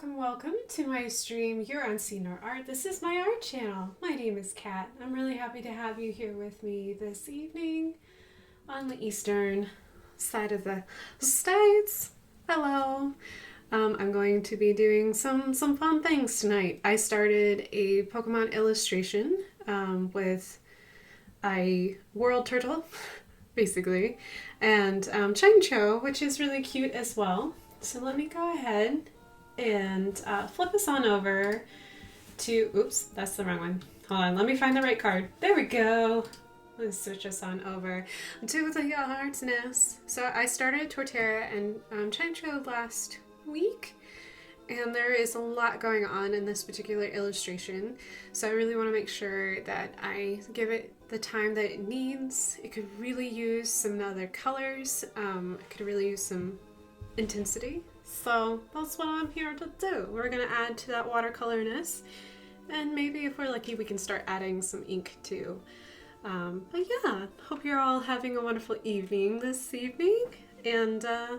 Welcome to my stream here on See Nor Art. This is my art channel. My name is Kat. I'm really happy to have you here with me this evening on the eastern side of the States. Hello. I'm going to be doing some fun things tonight. I started a Pokemon illustration with a world turtle, basically, and Chimecho, which is really cute as well. So let me go ahead and flip us on over to, oops, that's the wrong one. Hold on, let me find the right card. There we go. Let's switch us on over to the Heart's Nest. So I started Torterra and Chimecho last week, and there is a lot going on in this particular illustration. So I really want to make sure that I give it the time that it needs. It could really use some other colors. It could really use some intensity. So that's what I'm here to do. We're going to add to that watercolorness, and maybe if we're lucky we can start adding some ink too. But yeah, hope you're all having a wonderful evening this evening, and yeah,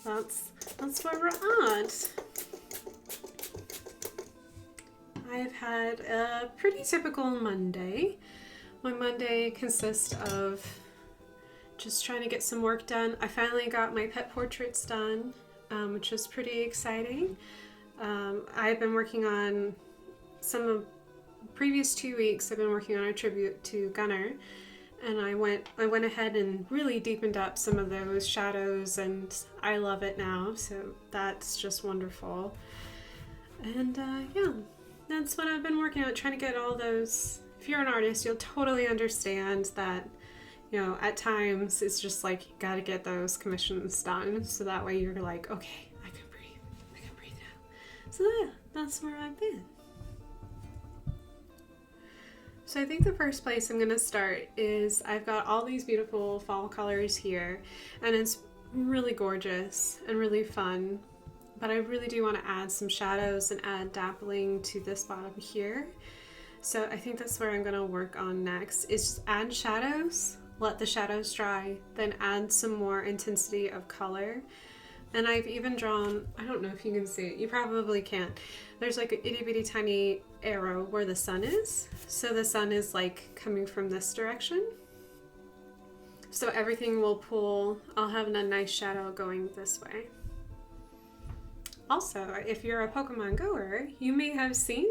that's where we're at. I've had a pretty typical Monday. My Monday consists of just trying to get some work done. I finally got my pet portraits done, which was pretty exciting. I've been working on some of the previous 2 weeks. I've been working on a tribute to Gunner, and I went ahead and really deepened up some of those shadows, and I love it now. So that's just wonderful. And yeah, that's what I've been working on, trying to get all those. If you're an artist, you'll totally understand that. You know, at times it's just like you gotta get those commissions done, so that way you're like, okay, I can breathe now. So yeah, that's where I've been. So I think the first place I'm gonna start is I've got all these beautiful fall colors here, and it's really gorgeous and really fun, but I really do want to add some shadows and add dappling to this bottom here. So I think that's where I'm gonna work on next, is just add shadows. Let the shadows dry, then add some more intensity of color. And I've even drawn, I don't know if you can see it, you probably can't. There's like an itty bitty tiny arrow where the sun is. So the sun is like coming from this direction. So everything will pull, I'll have a nice shadow going this way. Also, if you're a Pokemon goer, you may have seen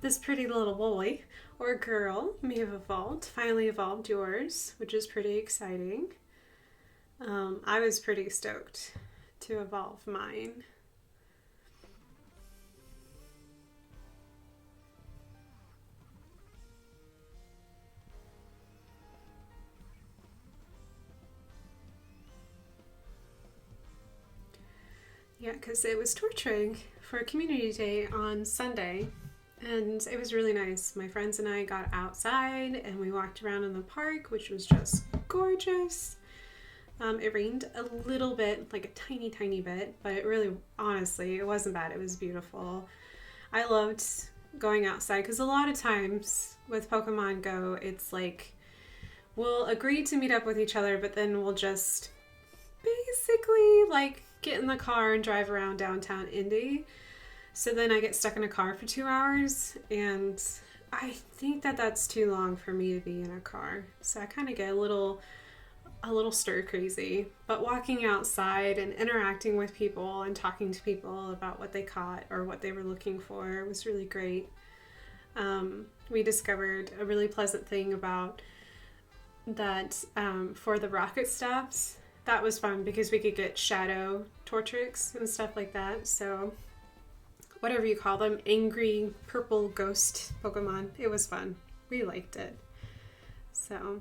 this pretty little boy or girl may have finally evolved yours, which is pretty exciting. I was pretty stoked to evolve mine. Yeah, because it was torturing for Community Day on Sunday. And it was really nice. My friends and I got outside and we walked around in the park, which was just gorgeous. It rained a little bit, like a tiny bit, but it really, honestly, it wasn't bad. It was beautiful. I loved going outside, because a lot of times with Pokemon Go, it's like we'll agree to meet up with each other, but then we'll just basically like get in the car and drive around downtown Indy. So then I get stuck in a car for 2 hours, and I think that that's too long for me to be in a car. So I kind of get a little stir crazy. But walking outside and interacting with people and talking to people about what they caught or what they were looking for was really great. We discovered a really pleasant thing about that for the rocket stops. That was fun because we could get shadow Torterix and stuff like that. So whatever you call them, angry purple ghost Pokemon. It was fun. We liked it. So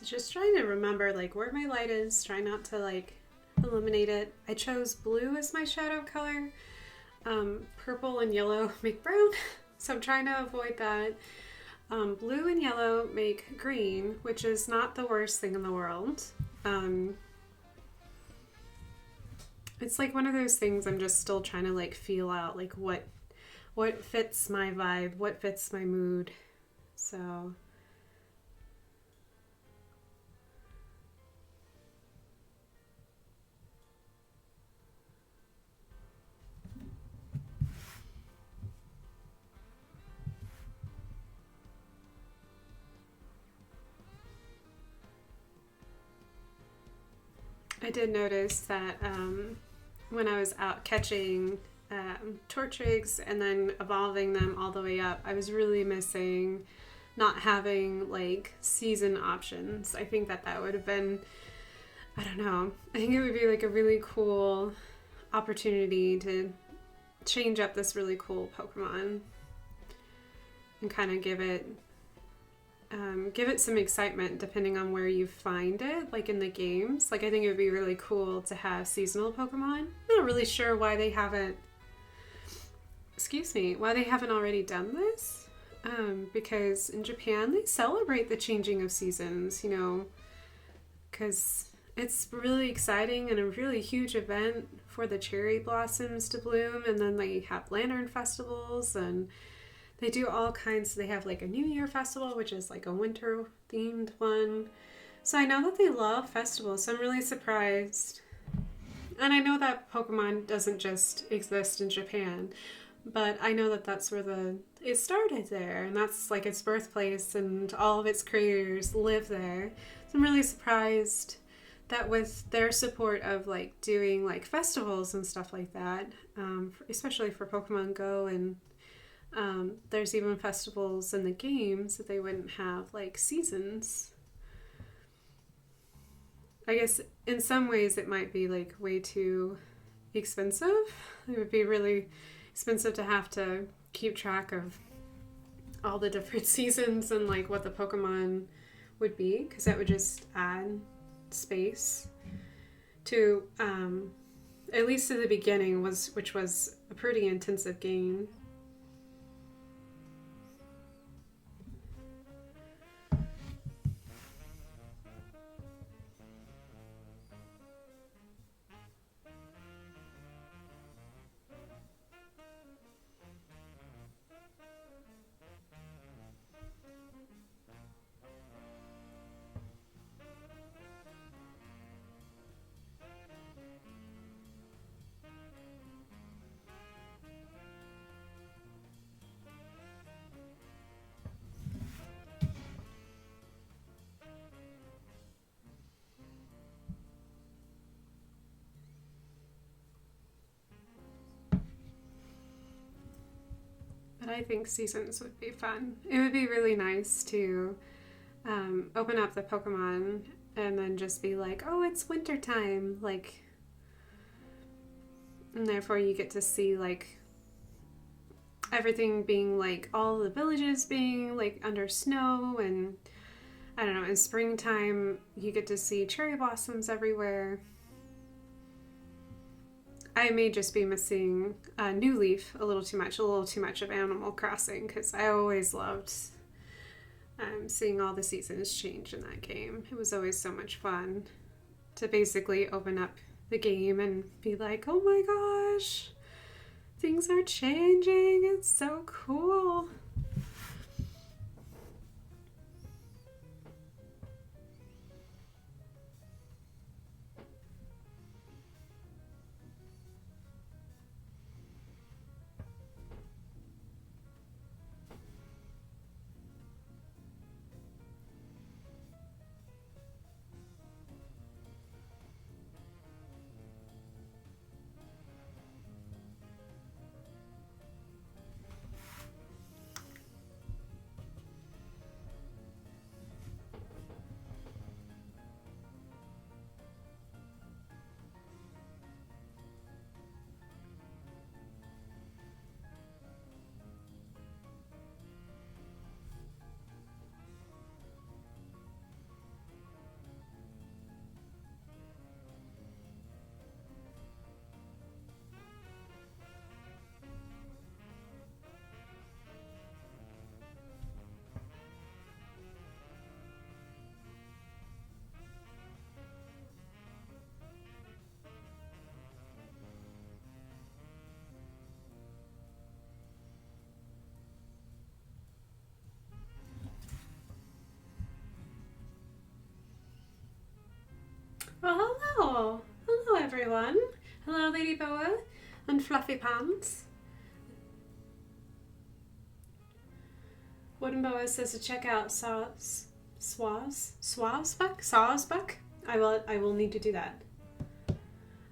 just trying to remember like where my light is, try not to like eliminate it. I chose blue as my shadow color. Purple and yellow make brown, so I'm trying to avoid that. Blue and yellow make green, which is not the worst thing in the world. It's like one of those things I'm just still trying to like feel out, like what fits my vibe, what fits my mood. So I did notice that when I was out catching Torchigs and then evolving them all the way up, I was really missing not having like season options. I think that would have been, I don't know, I think it would be like a really cool opportunity to change up this really cool Pokemon and kind of give it give it some excitement depending on where you find it, like in the games. Like I think it would be really cool to have seasonal Pokemon. I'm not really sure why they haven't, why they haven't already done this. Because in Japan they celebrate the changing of seasons, you know, because it's really exciting and a really huge event for the cherry blossoms to bloom, and then they have lantern festivals and they do all kinds. They have like a New Year festival, which is like a winter themed one. So I know that they love festivals, so I'm really surprised. And I know that Pokemon doesn't just exist in Japan, but I know that that's where it started there, and that's like its birthplace, and all of its creators live there. So I'm really surprised that with their support of like doing like festivals and stuff like that, especially for Pokemon Go, and there's even festivals in the games, that they wouldn't have like seasons. I guess in some ways it might be like way too expensive. It would be really expensive to have to keep track of all the different seasons and like what the Pokemon would be, because that would just add space to at least to the beginning, which was a pretty intensive game. But I think seasons would be fun. It would be really nice to open up the Pokemon and then just be like, oh, it's wintertime, like, and therefore you get to see like everything being like, all the villages being like under snow, and I don't know, in springtime you get to see cherry blossoms everywhere. I may just be missing New Leaf a little too much of Animal Crossing, because I always loved seeing all the seasons change in that game. It was always so much fun to basically open up the game and be like, oh my gosh, things are changing, it's so cool. Well, hello. Hello, everyone. Hello, Lady Boa and Fluffy Pants. Wooden Boa says to check out Swazbuck. I will need to do that.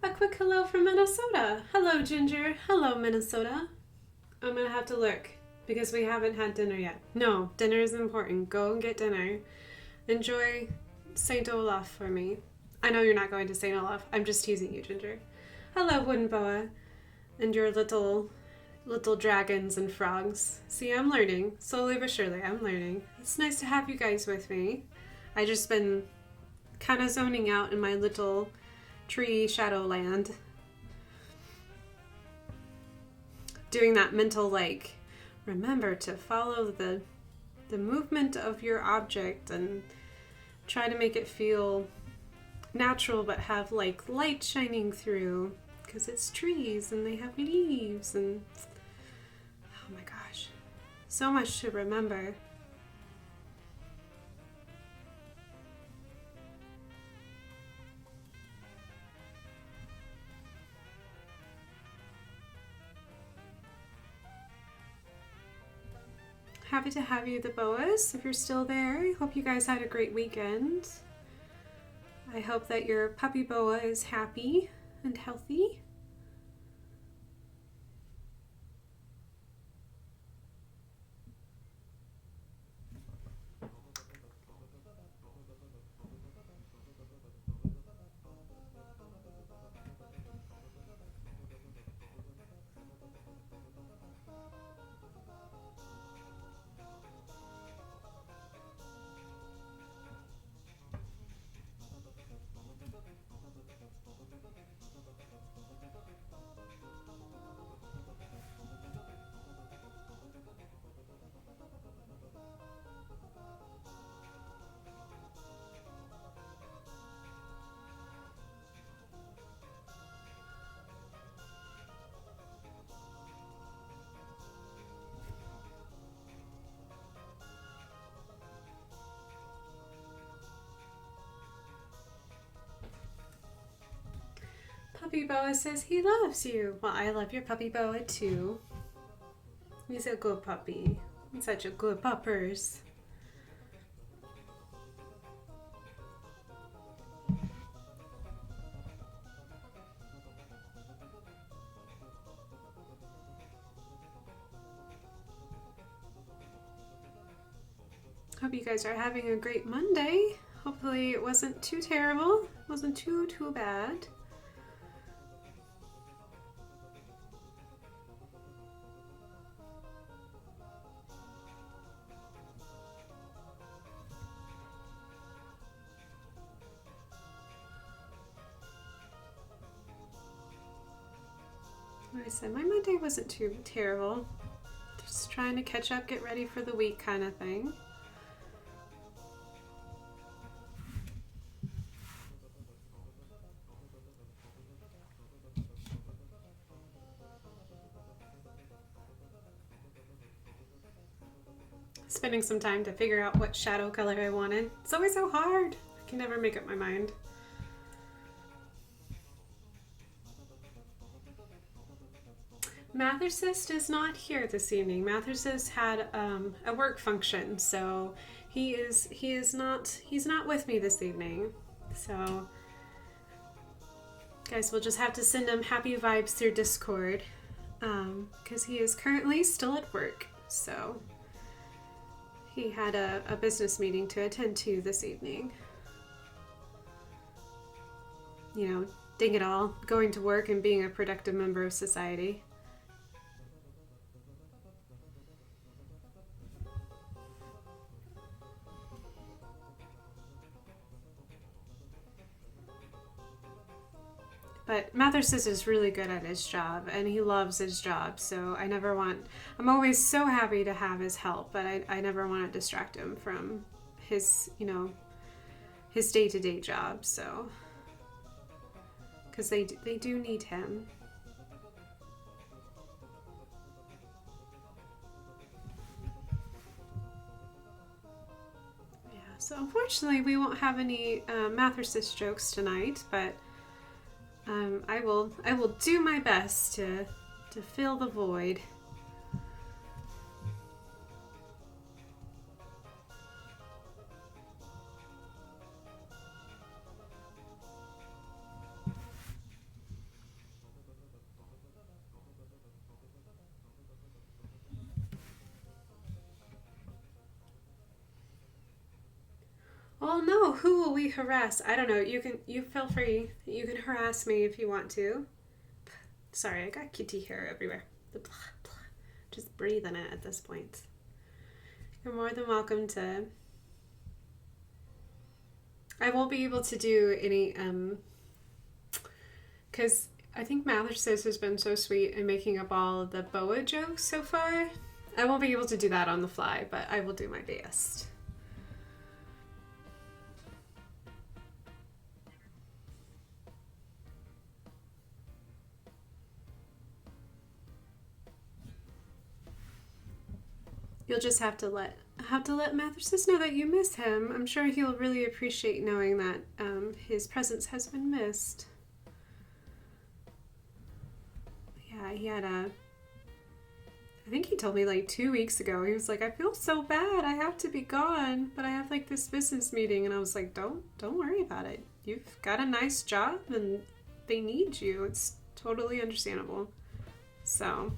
A quick hello from Minnesota. Hello, Ginger. Hello, Minnesota. I'm gonna have to look because we haven't had dinner yet. No, dinner is important. Go and get dinner. Enjoy St. Olaf for me. I know you're not going to St. Olaf. I'm just teasing you, Ginger. Hello, Wooden Boa, and your little little dragons and frogs. See, I'm learning. Slowly but surely, I'm learning. It's nice to have you guys with me. I just been kind of zoning out in my little tree shadow land. Doing that mental, like, remember to follow the movement of your object and try to make it feel natural but have like light shining through, because it's trees and they have leaves and oh my gosh, so much to remember. Happy to have you, the boas, if you're still there. I hope you guys had a great weekend. I hope that your puppy boa is happy and healthy. Puppy boa says he loves you. Well, I love your puppy boa too. He's a good puppy. He's such a good puppers. Hope you guys are having a great Monday. Hopefully it wasn't too terrible. It wasn't too bad. Like I said, my Monday wasn't too terrible. Just trying to catch up, get ready for the week kind of thing. Spending some time to figure out what shadow color I wanted. It's always so hard. I can never make up my mind. Mathercist is not here this evening. Mathercist had a work function, so he's not with me this evening. So guys, we'll just have to send him happy vibes through Discord, because he is currently still at work. So he had a business meeting to attend to this evening. You know, dang it all, going to work and being a productive member of society. But Mathercist is really good at his job, and he loves his job, so I'm always so happy to have his help, but I never want to distract him from his, his day-to-day job, so, because they do need him. Yeah, so unfortunately we won't have any Mathercist jokes tonight, but I will do my best to fill the void. Oh no, who will we harass? I don't know. You feel free. You can harass me if you want to. Sorry, I got kitty hair everywhere. Blah, blah. just breathe in it at this point. You're more than welcome to. I won't be able to do any, because I think Mather's has been so sweet in making up all of the boa jokes so far. I won't be able to do that on the fly, but I will do my best. You'll just have to let Mather's know that you miss him. I'm sure he'll really appreciate knowing that his presence has been missed. Yeah, he had I think he told me like 2 weeks ago, he was like, I feel so bad, I have to be gone, but I have like this business meeting. And I was like, don't worry about it. You've got a nice job and they need you. It's totally understandable. So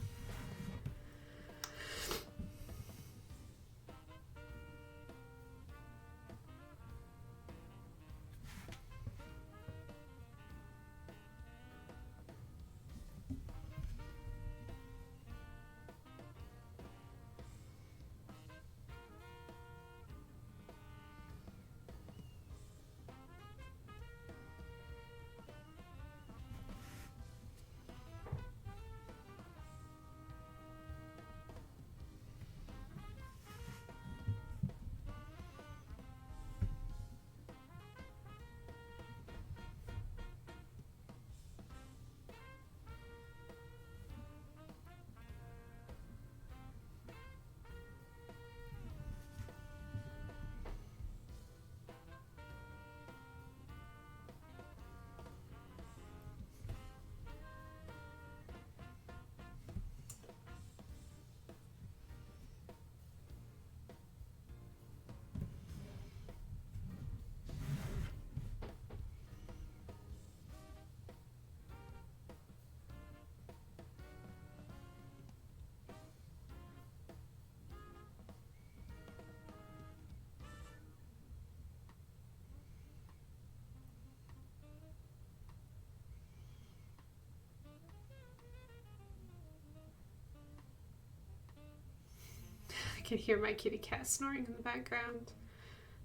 I can hear my kitty cat snoring in the background.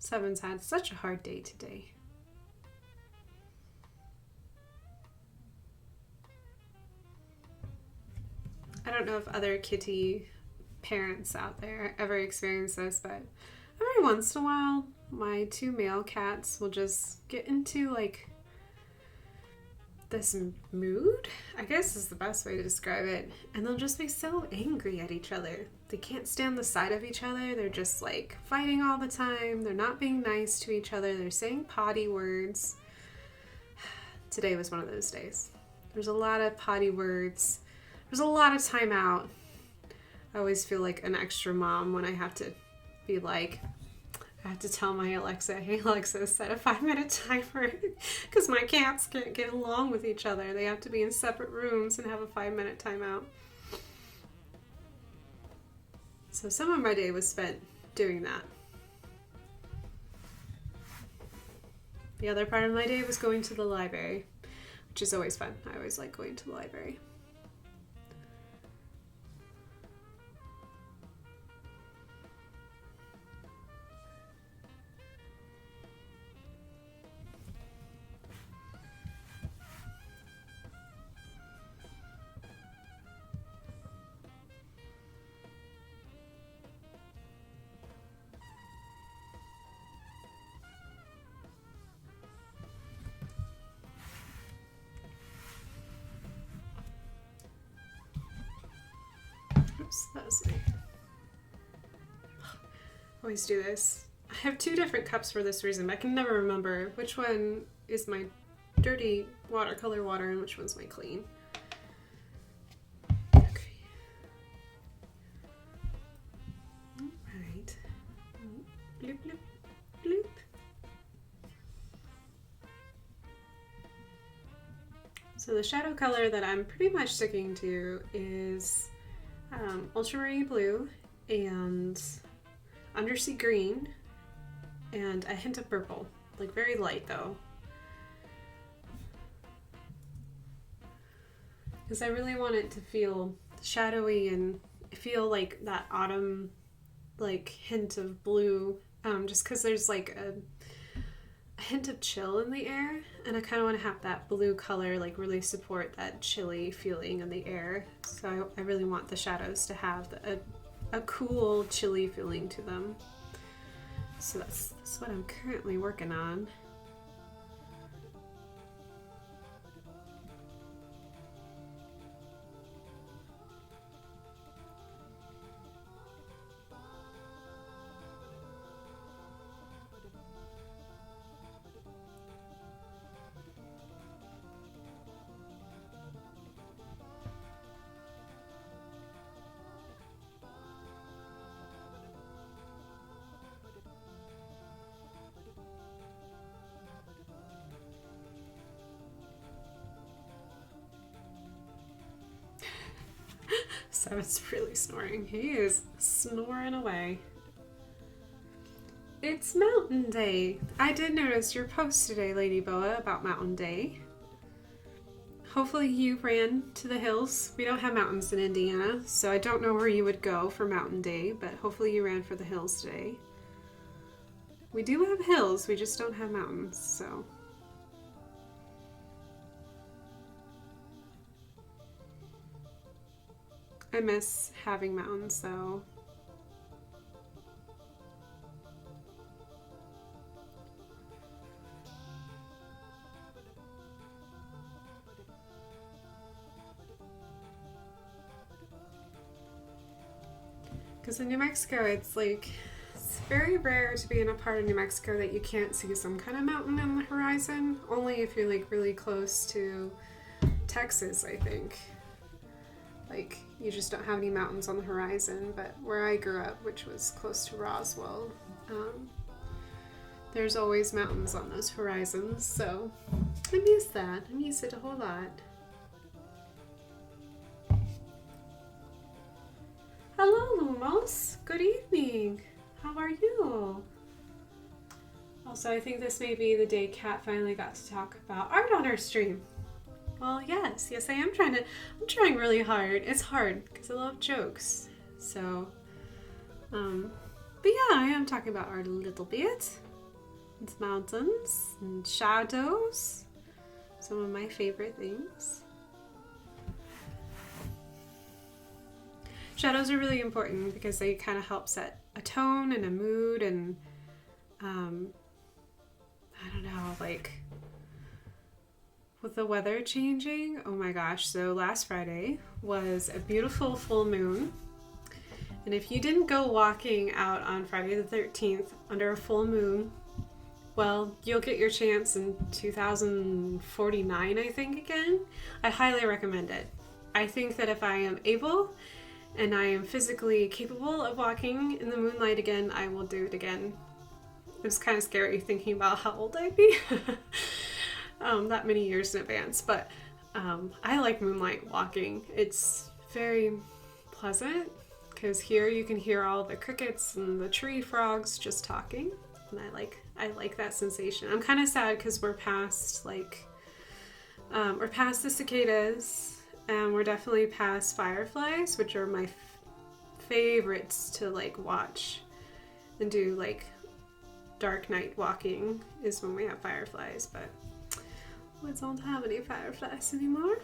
Seven's had such a hard day today. I don't know if other kitty parents out there ever experience this, but every once in a while, my 2 male cats will just get into like this mood, I guess is the best way to describe it, and they'll just be so angry at each other. They can't stand the sight of each other. They're just like fighting all the time. They're not being nice to each other. They're saying potty words. Today was one of those days. There's a lot of potty words. There's a lot of time out. I always feel like an extra mom when I have to be like, I have to tell my Alexa, hey Alexa, set a 5-minute timer, because my cats can't get along with each other. They have to be in separate rooms and have a 5-minute timeout. So some of my day was spent doing that. The other part of my day was going to the library, which is always fun. I always like going to the library. Oops, that was me. Always do this. I have 2 different cups for this reason. I can never remember which one is my dirty watercolor water and which one's my clean. Okay. Alright. Bloop, bloop, bloop. So the shadow color that I'm pretty much sticking to is ultramarine blue and undersea green and a hint of purple, like very light though, because I really want it to feel shadowy and feel like that autumn like hint of blue, just because there's like a hint of chill in the air, and I kind of want to have that blue color like really support that chilly feeling in the air. So I really want the shadows to have a cool, chilly feeling to them. So that's what I'm currently working on. So it's really snoring. He is snoring away. It's Mountain Day. I did notice your post today, Lady Boa, about Mountain Day. Hopefully you ran to the hills. We don't have mountains in Indiana, so I don't know where you would go for Mountain Day, but hopefully you ran for the hills today. We do have hills, we just don't have mountains, so... I miss having mountains, though. Because in New Mexico, it's very rare to be in a part of New Mexico that you can't see some kind of mountain on the horizon. Only if you're like really close to Texas, I think. Like, you just don't have any mountains on the horizon, but where I grew up, which was close to Roswell, there's always mountains on those horizons, so I miss that. I miss it a whole lot. Hello, Lumos. Good evening. How are you? Also, I think this may be the day Kat finally got to talk about art on her stream. Well, yes, I am I'm trying really hard. It's hard because I love jokes. So, but yeah, I am talking about art a little bit. It's mountains and shadows. Some of my favorite things. Shadows are really important because they kind of help set a tone and a mood and, I don't know, like... With the weather changing, oh my gosh, so last Friday was a beautiful full moon. And if you didn't go walking out on Friday the 13th under a full moon, well, you'll get your chance in 2049, I think, again. I highly recommend it. I think that if I am able and I am physically capable of walking in the moonlight again, I will do it again. It was kind of scary thinking about how old I'd be. That many years in advance, but I like moonlight walking. It's very pleasant because here you can hear all the crickets and the tree frogs just talking, and I like that sensation. I'm kind of sad because we're past the cicadas, and we're definitely past fireflies, which are my favorites to like watch and do. Like dark night walking is when we have fireflies, but we don't have any fireflies anymore.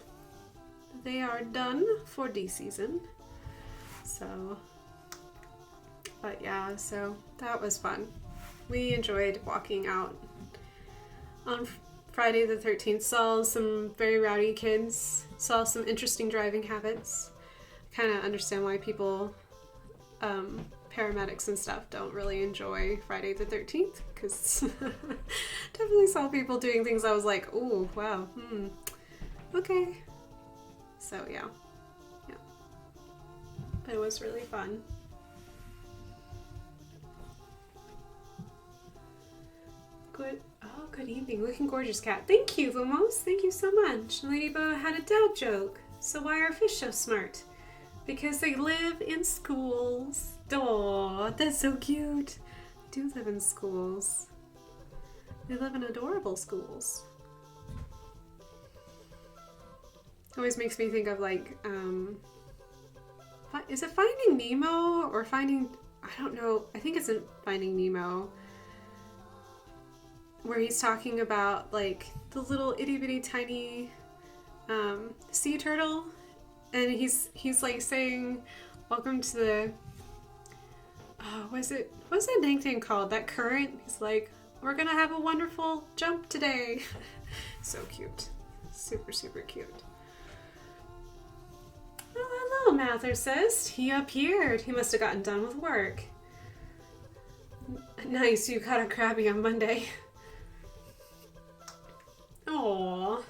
They are done for the season. So, but yeah, so that was fun. We enjoyed walking out on Friday the 13th. Saw some very rowdy kids. Saw some interesting driving habits. Kind of understand why people, paramedics and stuff, don't really enjoy Friday the 13th, because definitely saw people doing things I was like, ooh, wow, okay. So yeah, but it was really fun. Good evening. Looking gorgeous, Cat. Thank you, Lumos. Thank you so much. Ladybug had a dad joke. So why are fish so smart? Because they live in schools. Aw, that's so cute. They do live in schools. They live in adorable schools. Always makes me think of like is it Finding Nemo or Finding, I don't know, I think it's in Finding Nemo, where he's talking about like the little itty bitty tiny sea turtle, and he's like saying, welcome to the, what's that thing called, that current? He's like, we're gonna have a wonderful jump today. So cute. Super, super cute. Oh, hello, Mathercist. He appeared. He must have gotten done with work. Nice, you caught a Krabby on Monday. Aww.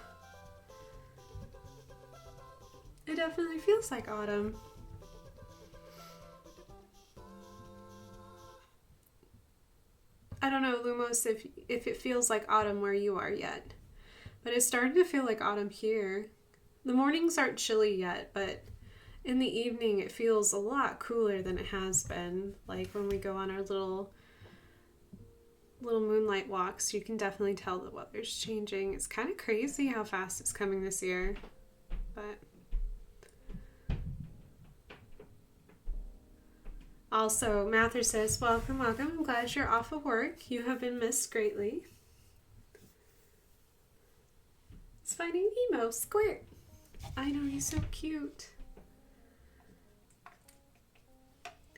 It definitely feels like autumn. I don't know, Lumos, if it feels like autumn where you are yet. But it's starting to feel like autumn here. The mornings aren't chilly yet, but in the evening it feels a lot cooler than it has been. Like when we go on our little moonlight walks, you can definitely tell the weather's changing. It's kind of crazy how fast it's coming this year. But also, Mather says, welcome, welcome. I'm glad you're off of work. You have been missed greatly. It's Finding Nemo, Squirt. I know, he's so cute.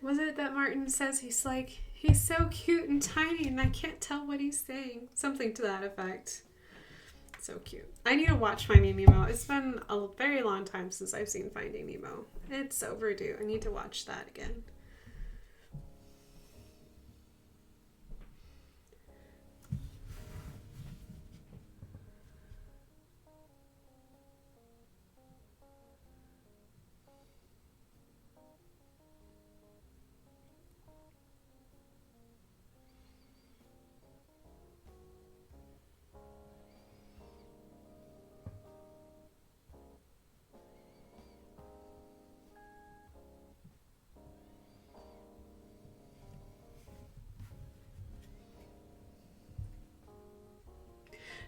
Was it that Martin says he's so cute and tiny and I can't tell what he's saying? Something to that effect. So cute. I need to watch Finding Nemo. It's been a very long time since I've seen Finding Nemo. It's overdue. I need to watch that again.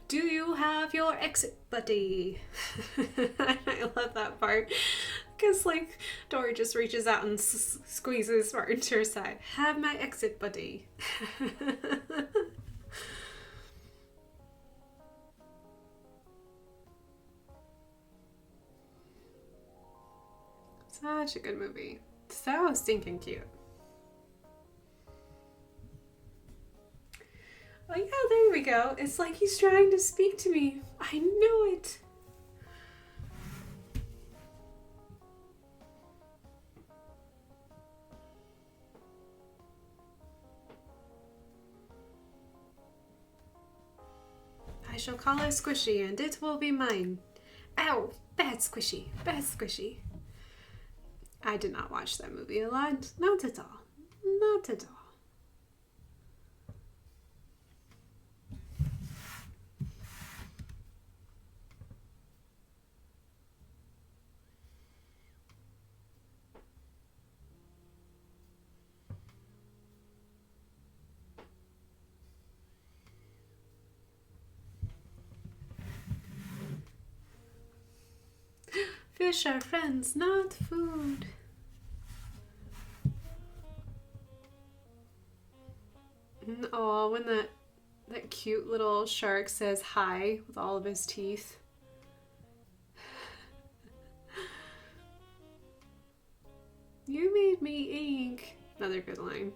Do you have your exit buddy? I love that part. Because, like, Dory just reaches out and squeezes Martin to her side. Have my exit buddy. Such a good movie. So stinking cute. Oh yeah, there we go. It's like he's trying to speak to me. I know it. I shall call it Squishy and it will be mine. Ow! Bad Squishy. Bad Squishy. I did not watch that movie a lot. Not at all. Not at all. Fish are friends, not food. Oh, when that cute little shark says hi with all of his teeth. You made me ink. Another good line.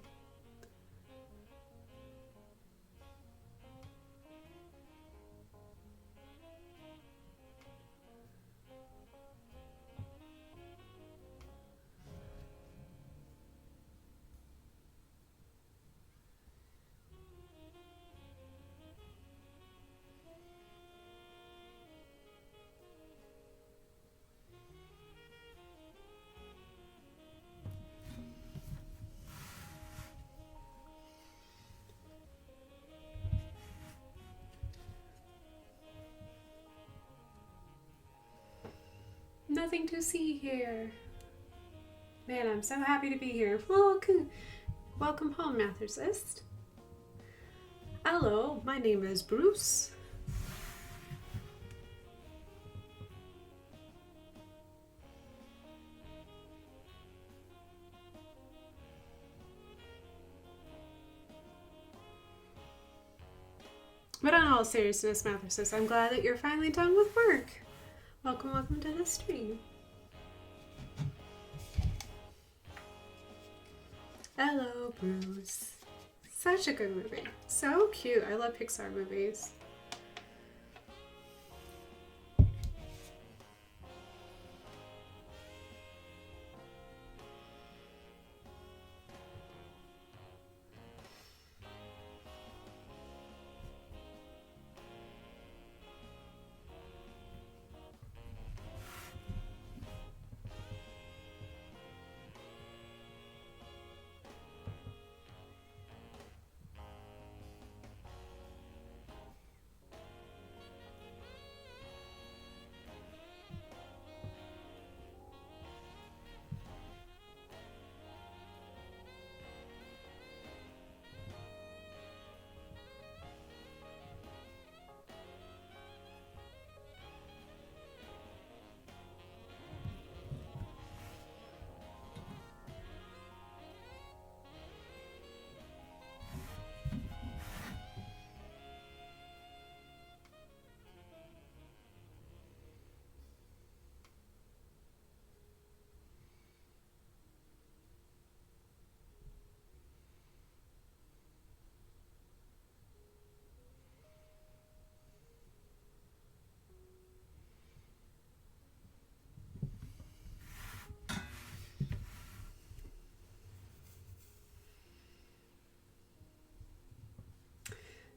Nothing to see here. Man, I'm so happy to be here. Welcome home, Mathercist. Hello, my name is Bruce. But in all seriousness, Mathesis, I'm glad that you're finally done with work. Welcome to the stream. Hello, Bruce. Such a good movie. So cute. I love Pixar movies.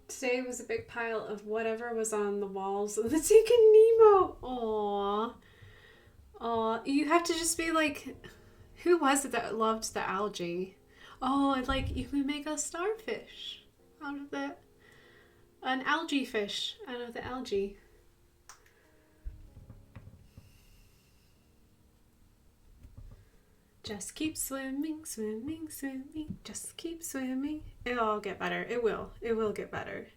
Today was a big pile of whatever was on the walls of the Sinking Nemo. Aww. Aww. You have to just be like, who was it that loved the algae? Oh, and like you can make a starfish out of the, an algae fish out of the algae. Just keep swimming, swimming, swimming. Just keep swimming. It'll all get better. It will. It will get better.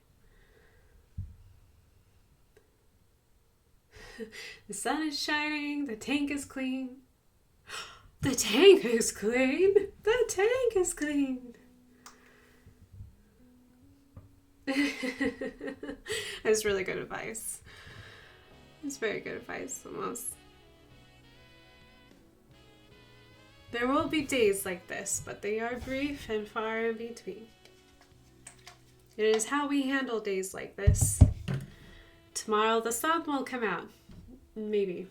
The sun is shining. The tank is clean. The tank is clean. The tank is clean. That's really good advice. It's very good advice, almost. There will be days like this, but they are brief and far in between. It is how we handle days like this. Tomorrow the sun will come out. Maybe.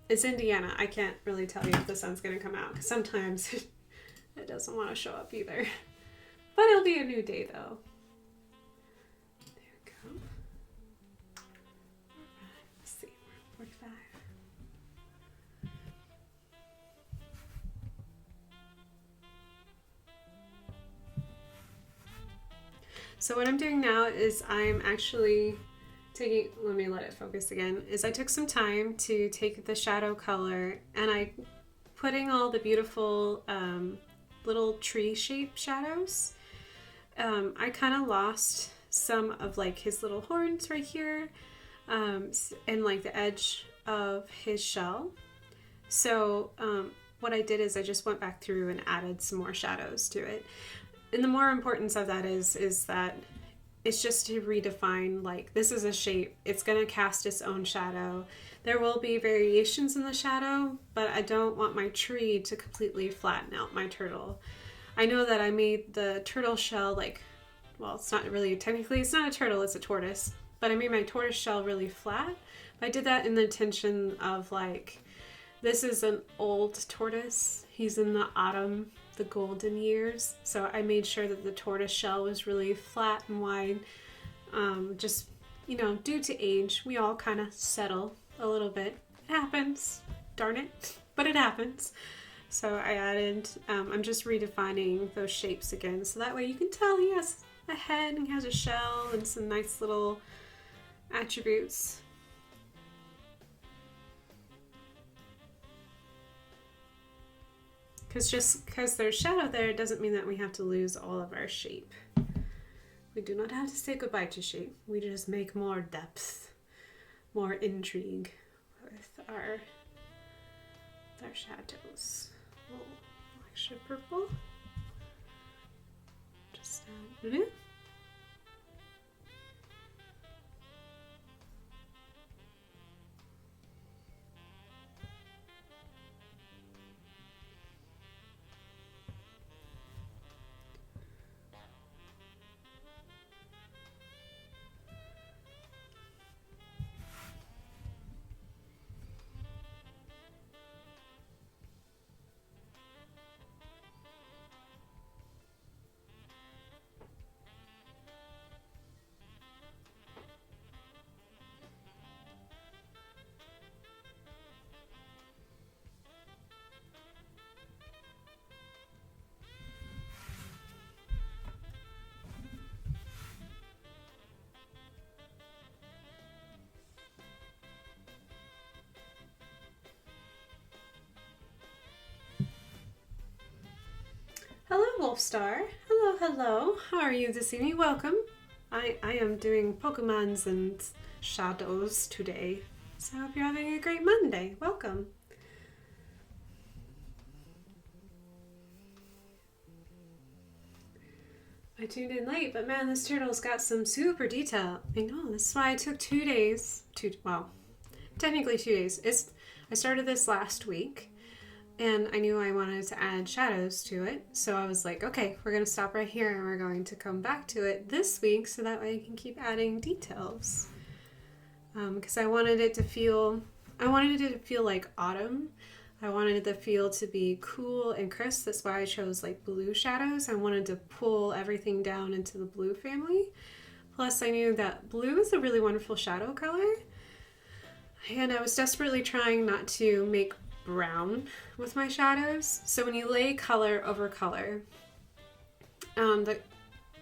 It's Indiana. I can't really tell you if the sun's going to come out, because sometimes it doesn't want to show up either. But it'll be a new day, though. There we go. Let's see. 45. So what I'm doing now is I'm actually taking, let me let it focus again, is I took some time to take the shadow color and I putting all the beautiful little tree shape shadows. I kind of lost some of like his little horns right here and like the edge of his shell. So what I did is I just went back through and added some more shadows to it. And the more importance of that is that it's just to redefine, like, this is a shape. It's going to cast its own shadow. There will be variations in the shadow, but I don't want my tree to completely flatten out my turtle. I know that I made the turtle shell, like, well, it's not really, technically it's not a turtle, it's a tortoise. But I made my tortoise shell really flat. But I did that in the intention of, like, this is an old tortoise. He's in the autumn, the golden years. So I made sure that the tortoise shell was really flat and wide. Just, you know, due to age, we all kind of settle a little bit. It happens. Darn it. But it happens. So I added, I'm just redefining those shapes again. So that way you can tell he has a head and he has a shell and some nice little attributes. Because just because there's shadow there doesn't mean that we have to lose all of our shape. We do not have to say goodbye to shape. We just make more depth, more intrigue with our shadows. Oh, extra purple. Just add blue. HelloNorthStar. Hello, hello. How are you this evening? Welcome. I am doing Pokemons and shadows today. So I hope you're having a great Monday. Welcome. I tuned in late, but man, this turtle's got some super detail. I know, this is why I took 2 days. Technically 2 days. I started this last week. And I knew I wanted to add shadows to it. So I was like, okay, we're going to stop right here and we're going to come back to it this week so that way I can keep adding details. Because I wanted it to feel like autumn. I wanted the feel to be cool and crisp. That's why I chose like blue shadows. I wanted to pull everything down into the blue family. Plus I knew that blue is a really wonderful shadow color. And I was desperately trying not to make brown with my shadows. So when you lay color over color,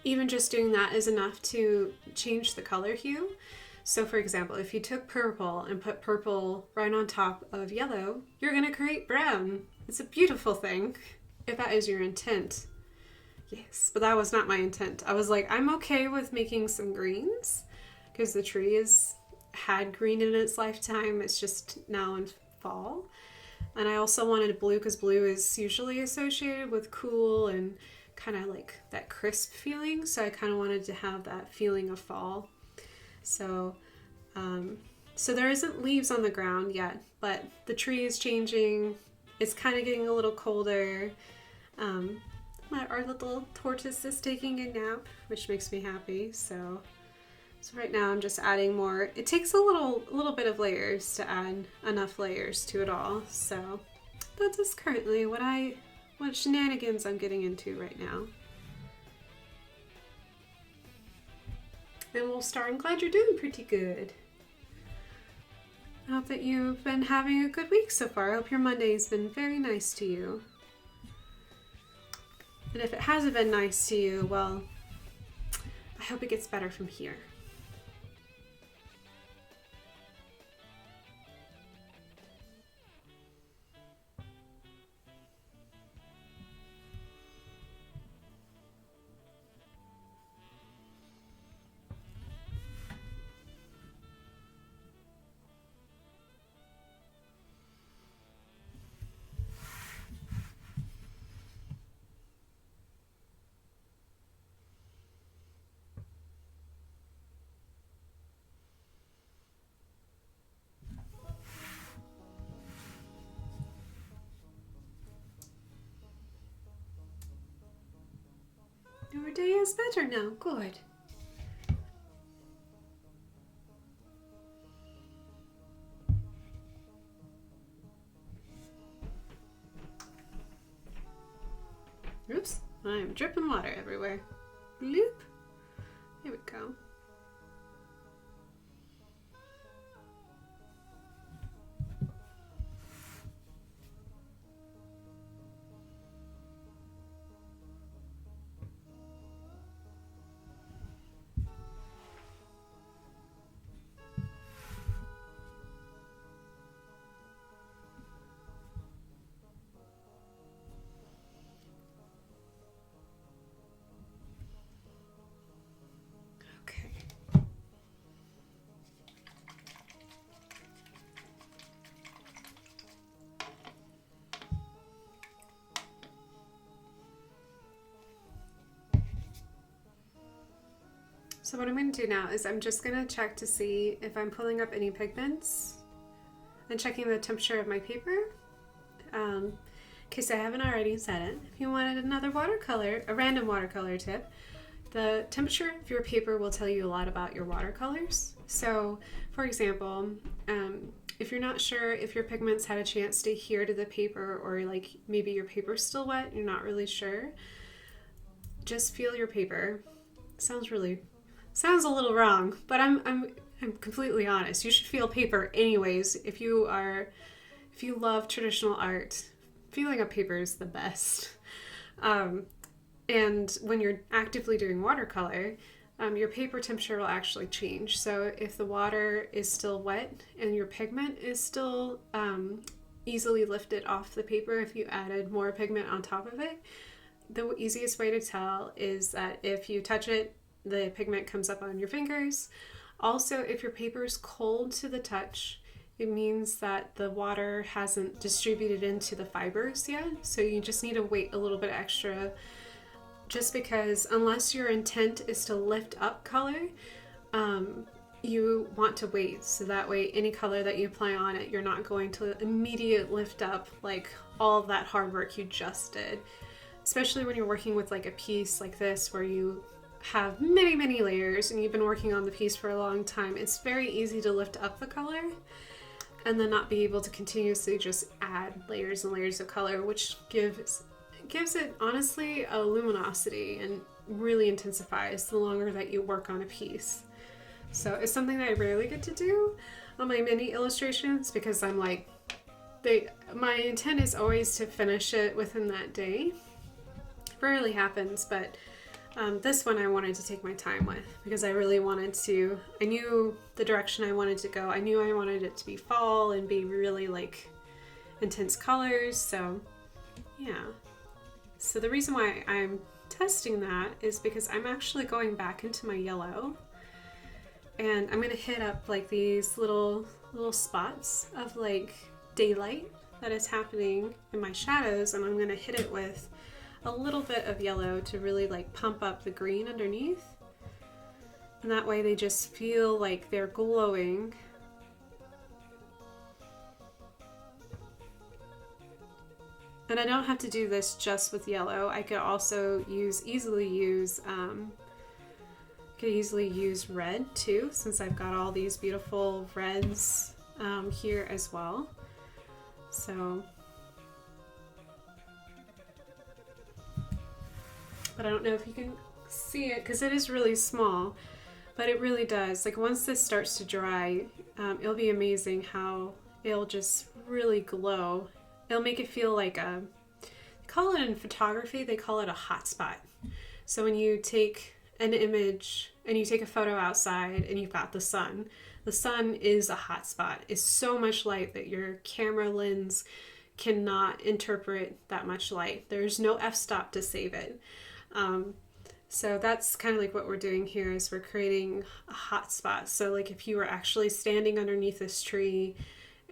even just doing that is enough to change the color hue. So for example, if you took purple and put purple right on top of yellow, you're going to create brown. It's a beautiful thing, if that is your intent. Yes, but that was not my intent. I was like, I'm okay with making some greens because the tree had green in its lifetime. It's just now in fall. And I also wanted blue because blue is usually associated with cool and kind of like that crisp feeling. So I kind of wanted to have that feeling of fall. So there isn't leaves on the ground yet, but the tree is changing. It's kind of getting a little colder. Our little tortoise is taking a nap, which makes me happy. So right now I'm just adding more. It takes a little bit of layers to add enough layers to it all. So that's just currently what shenanigans I'm getting into right now. And WolfStar, I'm glad you're doing pretty good. I hope that you've been having a good week so far. I hope your Monday's been very nice to you. And if it hasn't been nice to you, well, I hope it gets better from here. Your day is better now. Good. Oops, I'm dripping water everywhere. Bloop. Here we go. So what I'm going to do now is I'm just going to check to see if I'm pulling up any pigments and checking the temperature of my paper. In case I haven't already said it, if you wanted another watercolor, a random watercolor tip, the temperature of your paper will tell you a lot about your watercolors. So for example, if you're not sure if your pigments had a chance to adhere to the paper, or like maybe your paper's still wet and you're not really sure, just feel your paper. Sounds a little wrong, but I'm completely honest. You should feel paper anyways. If you love traditional art, feeling a paper is the best. And when you're actively doing watercolor, your paper temperature will actually change. So if the water is still wet and your pigment is still easily lifted off the paper, if you added more pigment on top of it, the easiest way to tell is that if you touch it, the pigment comes up on your fingers. Also, if your paper is cold to the touch, it means that the water hasn't distributed into the fibers yet. So you just need to wait a little bit extra, just because unless your intent is to lift up color, you want to wait. So that way any color that you apply on it, you're not going to immediately lift up like all of that hard work you just did. Especially when you're working with like a piece like this where you have many layers and you've been working on the piece for a long time, it's very easy to lift up the color and then not be able to continuously just add layers and layers of color, which gives it honestly a luminosity and really intensifies the longer that you work on a piece. So it's something that I rarely get to do on my mini illustrations because I'm like, my intent is always to finish it within that day. Rarely happens, but this one I wanted to take my time with because I really wanted to, I knew the direction I wanted to go. I knew I wanted it to be fall and be really like intense colors. So yeah. So the reason why I'm testing that is because I'm actually going back into my yellow and I'm going to hit up like these little spots of like daylight that is happening in my shadows, and I'm going to hit it with a little bit of yellow to really like pump up the green underneath, and that way they just feel like they're glowing. And I don't have to do this just with yellow. I could also easily use red too, since I've got all these beautiful reds here as well. So, but I don't know if you can see it because it is really small, but it really does. Like once this starts to dry, it'll be amazing how it'll just really glow. It'll make it feel like they call it in photography, they call it a hot spot. So when you take an image and you take a photo outside and you've got the sun is a hot spot. It's so much light that your camera lens cannot interpret that much light. There's no f-stop to save it. So that's kind of like what we're doing here is we're creating a hot spot. So like if you were actually standing underneath this tree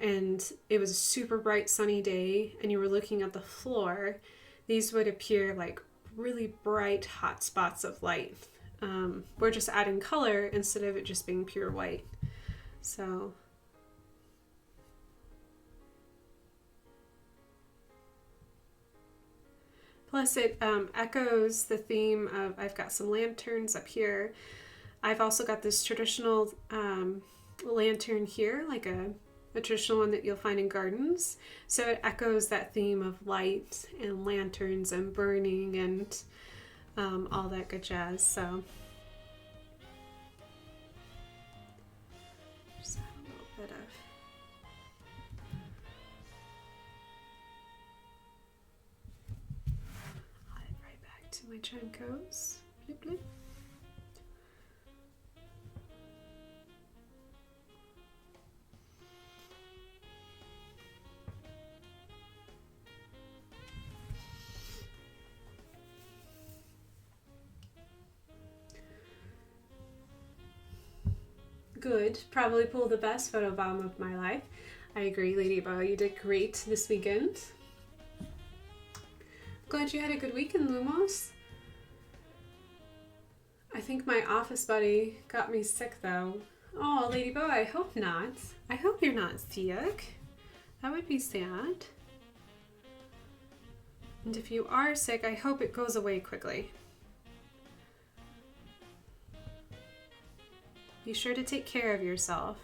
and it was a super bright sunny day and you were looking at the floor, these would appear like really bright hot spots of light. We're just adding color instead of it just being pure white. So plus it echoes the theme of, I've got some lanterns up here. I've also got this traditional lantern here, like a traditional one that you'll find in gardens. So it echoes that theme of light and lanterns and burning and all that good jazz. So just add a little bit of right back to my Chemecho's. Bloop, bloop. Good. Probably pull the best photo bomb of my life. I agree, Lady Bo. You did great this weekend. Glad you had a good weekend, Lumos. I think my office buddy got me sick though. Oh, Lady Bo, I hope not. I hope you're not sick. That would be sad. And if you are sick, I hope it goes away quickly. Be sure to take care of yourself.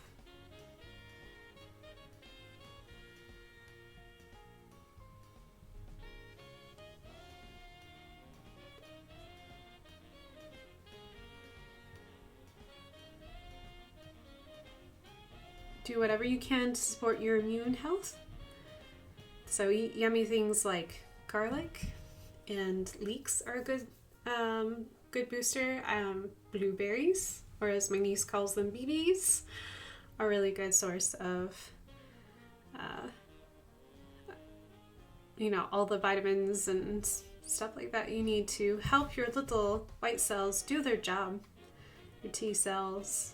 Do whatever you can to support your immune health. So eat yummy things like garlic, and leeks are a good booster. Blueberries, or as my niece calls them, BBs, are a really good source of, all the vitamins and stuff like that you need to help your little white cells do their job, your T cells.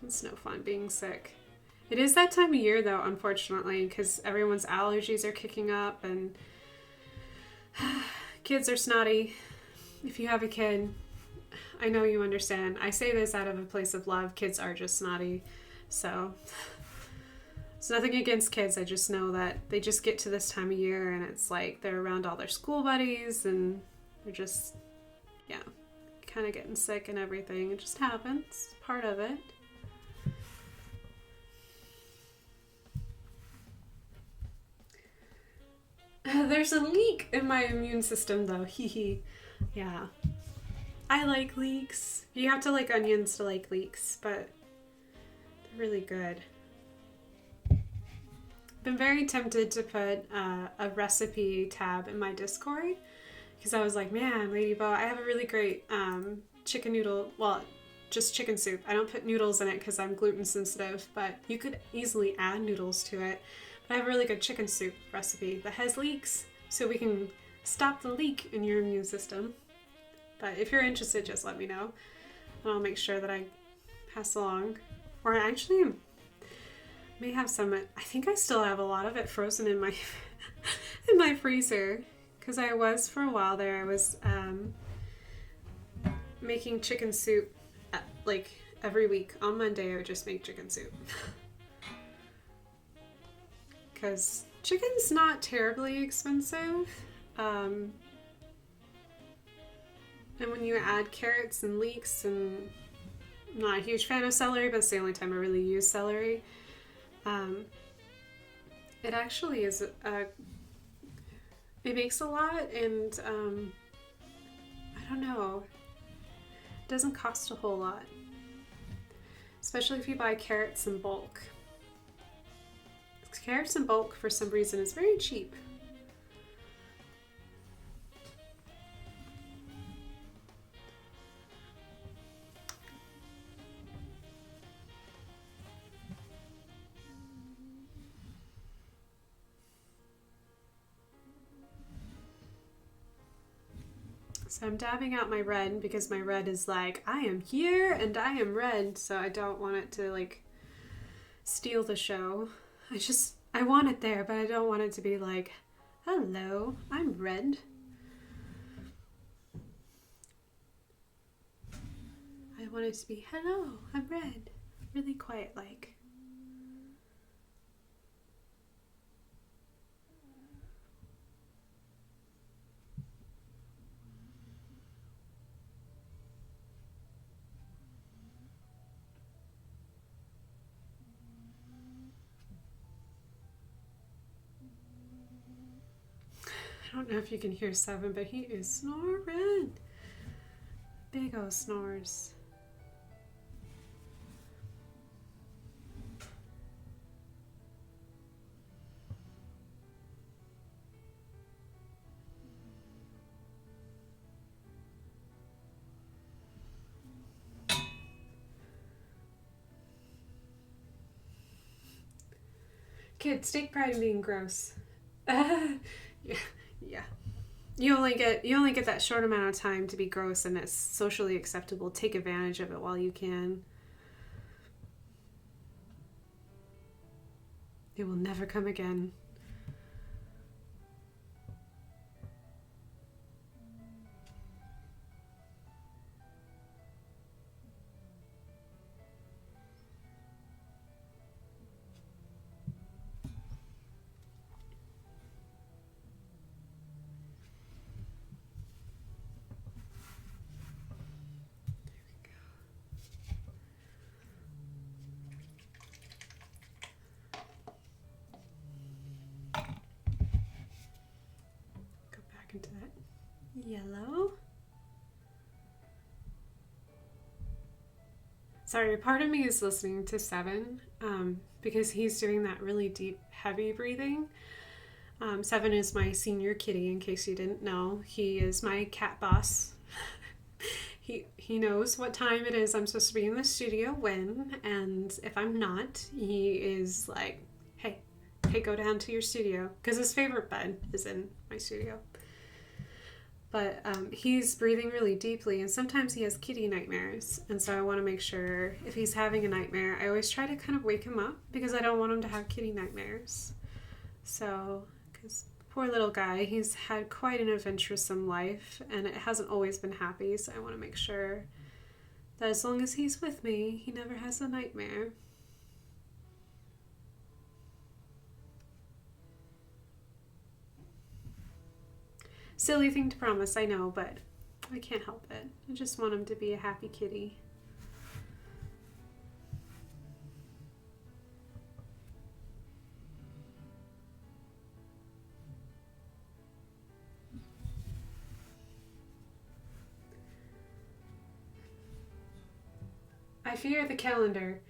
It's no fun being sick. It is that time of year though, unfortunately, because everyone's allergies are kicking up and kids are snotty. If you have a kid, I know you understand. I say this out of a place of love. Kids are just snotty. So it's nothing against kids. I just know that they just get to this time of year and it's like they're around all their school buddies and they're just, yeah, kind of getting sick and everything. It just happens. Part of it. There's a leak in my immune system though. Hee hee. Yeah. I like leeks. You have to like onions to like leeks, but they're really good. Been very tempted to put a recipe tab in my Discord because I was like, man, Ladybug, I have a really great chicken noodle, well, just chicken soup. I don't put noodles in it because I'm gluten sensitive, but you could easily add noodles to it. But I have a really good chicken soup recipe that has leeks, so we can stop the leak in your immune system. But if you're interested, just let me know, and I'll make sure that I pass along. Or actually, may have some. I think I still have a lot of it frozen in my in my freezer, because I was for a while there. I was making chicken soup like every week. On Monday, I would just make chicken soup. Because chicken's not terribly expensive. And when you add carrots and leeks, and I'm not a huge fan of celery, but it's the only time I really use celery. It actually is, it makes a lot, and I don't know, it doesn't cost a whole lot. Especially if you buy carrots in bulk. Carrots in bulk, for some reason, is very cheap. So I'm dabbing out my red because my red is like, I am here and I am red, so I don't want it to like steal the show. I want it there, but I don't want it to be like, hello, I'm red. I want it to be, hello, I'm red. Really quiet like. I don't know if you can hear Seven, but he is snoring. Big ol' snores. Kids, take pride in being gross. Yeah. You only get that short amount of time to be gross, and it's socially acceptable. Take advantage of it while you can. It will never come again. Into that yellow. Sorry, part of me is listening to Seven because he's doing that really deep, heavy breathing. Seven is my senior kitty, in case you didn't know. He is my cat boss. He knows what time it is I'm supposed to be in the studio when, and if I'm not, he is like, hey, hey, go down to your studio, because his favorite bed is in my studio. But he's breathing really deeply, and sometimes he has kitty nightmares. And so I want to make sure if he's having a nightmare, I always try to kind of wake him up, because I don't want him to have kitty nightmares. So, because poor little guy, he's had quite an adventuresome life, and it hasn't always been happy. So I want to make sure that as long as he's with me, he never has a nightmare. Silly thing to promise, I know, but I can't help it. I just want him to be a happy kitty. I fear the calendar.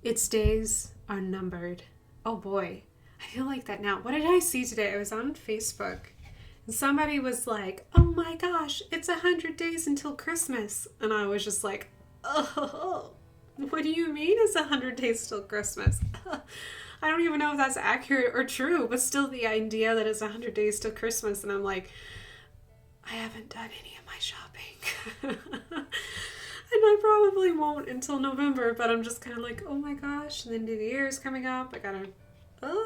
Its days are numbered. Oh boy, I feel like that now. What did I see today? I was on Facebook. Somebody was like, oh my gosh, it's 100 days until Christmas. And I was just like, oh, what do you mean it's 100 days till Christmas? I don't even know if that's accurate or true, but still the idea that it's 100 days till Christmas. And I'm like, I haven't done any of my shopping. And I probably won't until November, but I'm just kind of like, oh my gosh, the end of the year is coming up.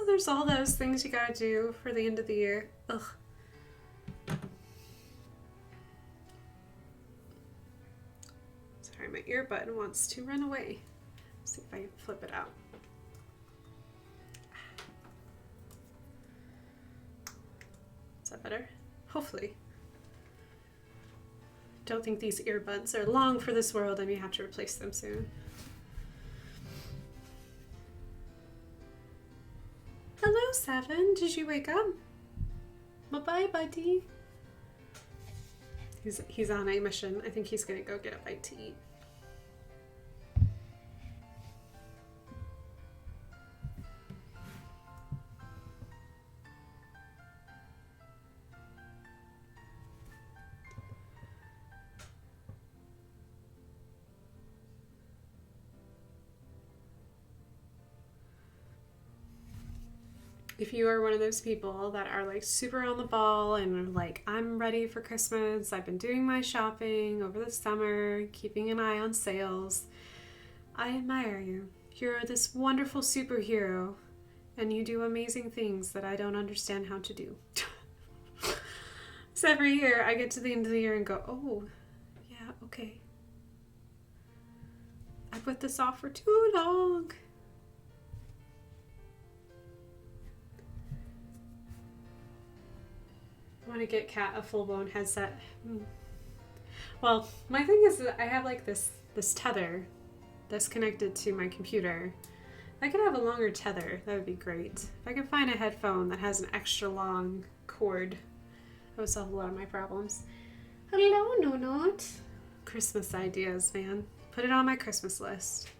There's all those things you gotta do for the end of the year. Ugh. Sorry, my earbud wants to run away. Let's see if I can flip it out. Is that better? Hopefully. Don't think these earbuds are long for this world. I may have to replace them soon. Hello, Seven. Did you wake up? Bye-bye, buddy. He's on a mission. I think he's gonna go get a bite to eat. If you are one of those people that are like super on the ball and are like, I'm ready for Christmas, I've been doing my shopping over the summer, keeping an eye on sales, I admire you. You're this wonderful superhero and you do amazing things that I don't understand how to do. So every year I get to the end of the year and go, oh, yeah, okay. I put this off for too long. I want to get Kat a full-blown headset. Well, my thing is that I have like this tether that's connected to my computer. If I could have a longer tether, that would be great. If I could find a headphone that has an extra long cord, that would solve a lot of my problems. Hello, No Not. Christmas ideas, man. Put it on my Christmas list.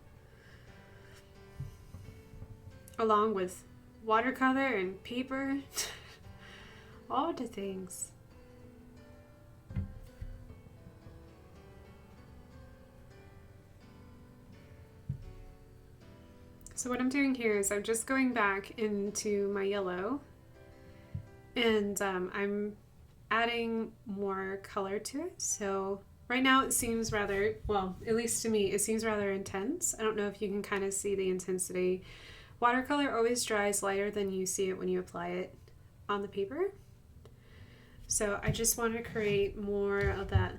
Along with watercolor and paper. All the things. So what I'm doing here is I'm just going back into my yellow and I'm adding more color to it. So right now it seems rather, well, at least to me, it seems rather intense. I don't know if you can kind of see the intensity. Watercolor always dries lighter than you see it when you apply it on the paper. So I just want to create more of that,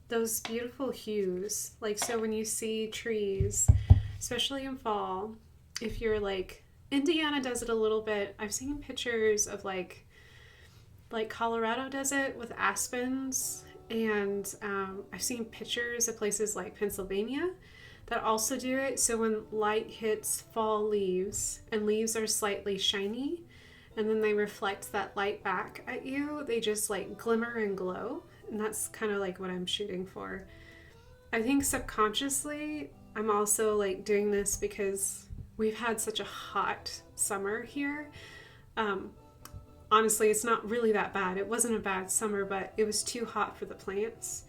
those beautiful hues. Like, so when you see trees, especially in fall, if you're like, Indiana does it a little bit. I've seen pictures of like Colorado does it with aspens. And I've seen pictures of places like Pennsylvania that also do it. So when light hits fall leaves and leaves are slightly shiny, and then they reflect that light back at you, they just like glimmer and glow. And that's kind of like what I'm shooting for. I think subconsciously, I'm also like doing this because we've had such a hot summer here. Honestly, it's not really that bad. It wasn't a bad summer, but it was too hot for the plants.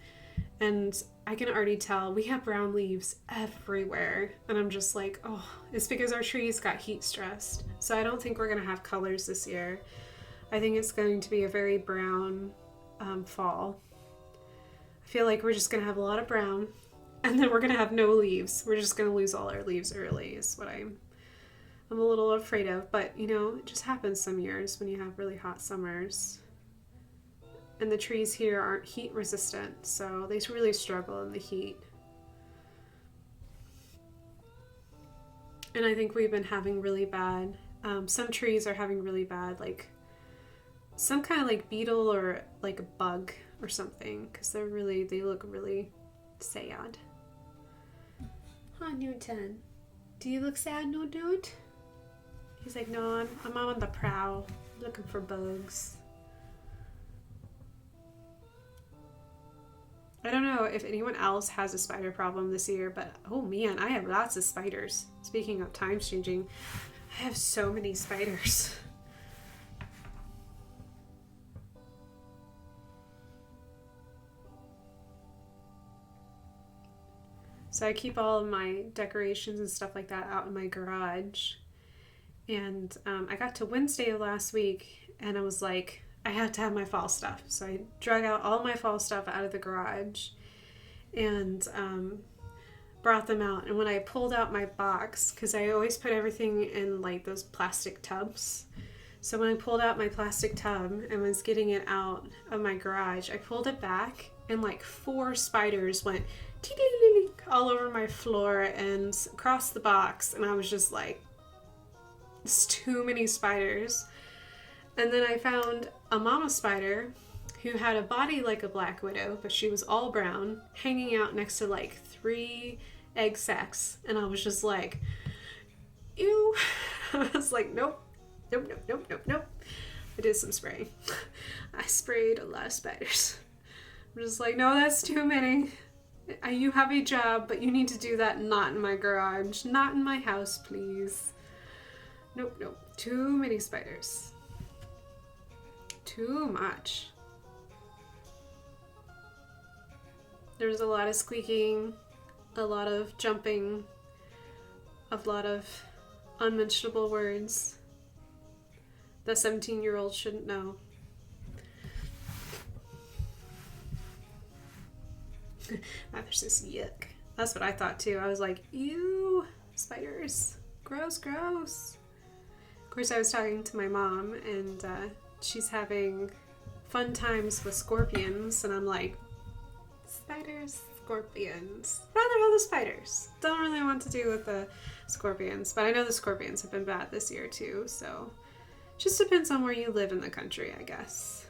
And I can already tell we have brown leaves everywhere. And I'm just like, oh, it's because our trees got heat stressed. So I don't think we're going to have colors this year. I think it's going to be a very brown fall. I feel like we're just going to have a lot of brown, and then we're going to have no leaves. We're just going to lose all our leaves early is what I'm a little afraid of. But, you know, it just happens some years when you have really hot summers. And the trees here aren't heat resistant, so they really struggle in the heat. And I think we've been having really bad, some trees are having really bad, like some kind of like beetle or like a bug or something, because they look really sad. Huh, Newton? Do you look sad, no dude? He's like, no, I'm on the prowl, looking for bugs. I don't know if anyone else has a spider problem this year, but oh man, I have lots of spiders. Speaking of time changing, I have so many spiders. So I keep all of my decorations and stuff like that out in my garage. And I got to Wednesday of last week and I was like, I had to have my fall stuff. So I drug out all my fall stuff out of the garage and brought them out. And when I pulled out my box, because I always put everything in like those plastic tubs. So when I pulled out my plastic tub and was getting it out of my garage, I pulled it back and like 4 spiders went all over my floor and across the box. And I was just like, it's too many spiders. And then I found a mama spider who had a body like a black widow, but she was all brown, hanging out next to like 3 egg sacs. And I was just like, ew. I was like, nope. I did some spraying. I sprayed a lot of spiders. I'm just like, no, that's too many. You have a job, but you need to do that not in my garage, not in my house, please. Nope. Too many spiders. Too much. There's a lot of squeaking, a lot of jumping, a lot of unmentionable words that 17-year-olds shouldn't know. Mother says, yuck. That's what I thought too. I was like, ew, spiders. Gross. Of course, I was talking to my mom and she's having fun times with scorpions, and I'm like, spiders, scorpions. Rather have the spiders. Don't really want to do with the scorpions, but I know the scorpions have been bad this year too, so just depends on where you live in the country, I guess.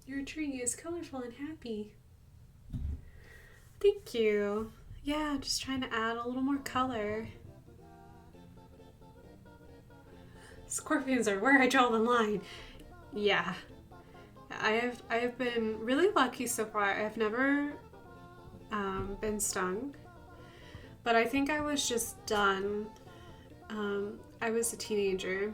Your tree is colorful and happy. Thank you. Yeah, just trying to add a little more color. Scorpions are where I draw the line. Yeah. I have been really lucky so far. I've never been stung. But I think I was just done. I was a teenager.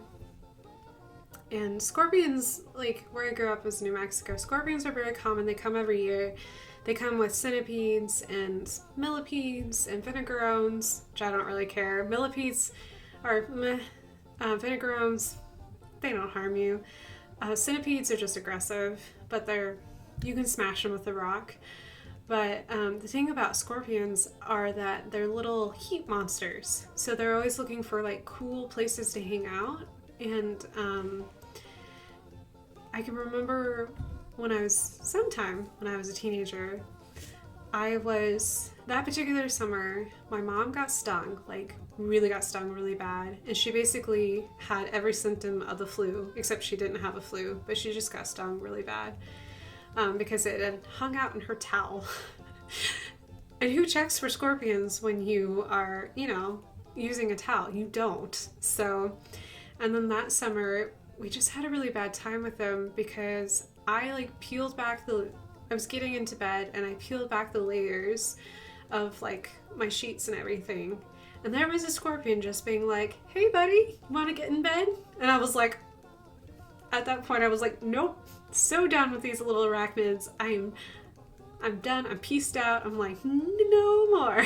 And scorpions, like where I grew up was New Mexico, scorpions are very common. They come every year. They come with centipedes and millipedes and vinegarones, which I don't really care. Millipedes are meh. Vinegarones, they don't harm you. Centipedes are just aggressive, but you can smash them with a rock. But the thing about scorpions are that they're little heat monsters. So they're always looking for like cool places to hang out. And I can remember when I was a teenager, that particular summer, my mom got stung, like really got stung really bad. And she basically had every symptom of the flu, except she didn't have a flu, but she just got stung really bad because it had hung out in her towel. And who checks for scorpions when you are, using a towel? You don't. So, and then that summer, we just had a really bad time with them because I was getting into bed and I peeled back the layers of like my sheets and everything. And there was a scorpion just being like, hey buddy, you want to get in bed? And I was like, at that point I was like, nope, so done with these little arachnids. I'm done, I'm pieced out. I'm like, no more.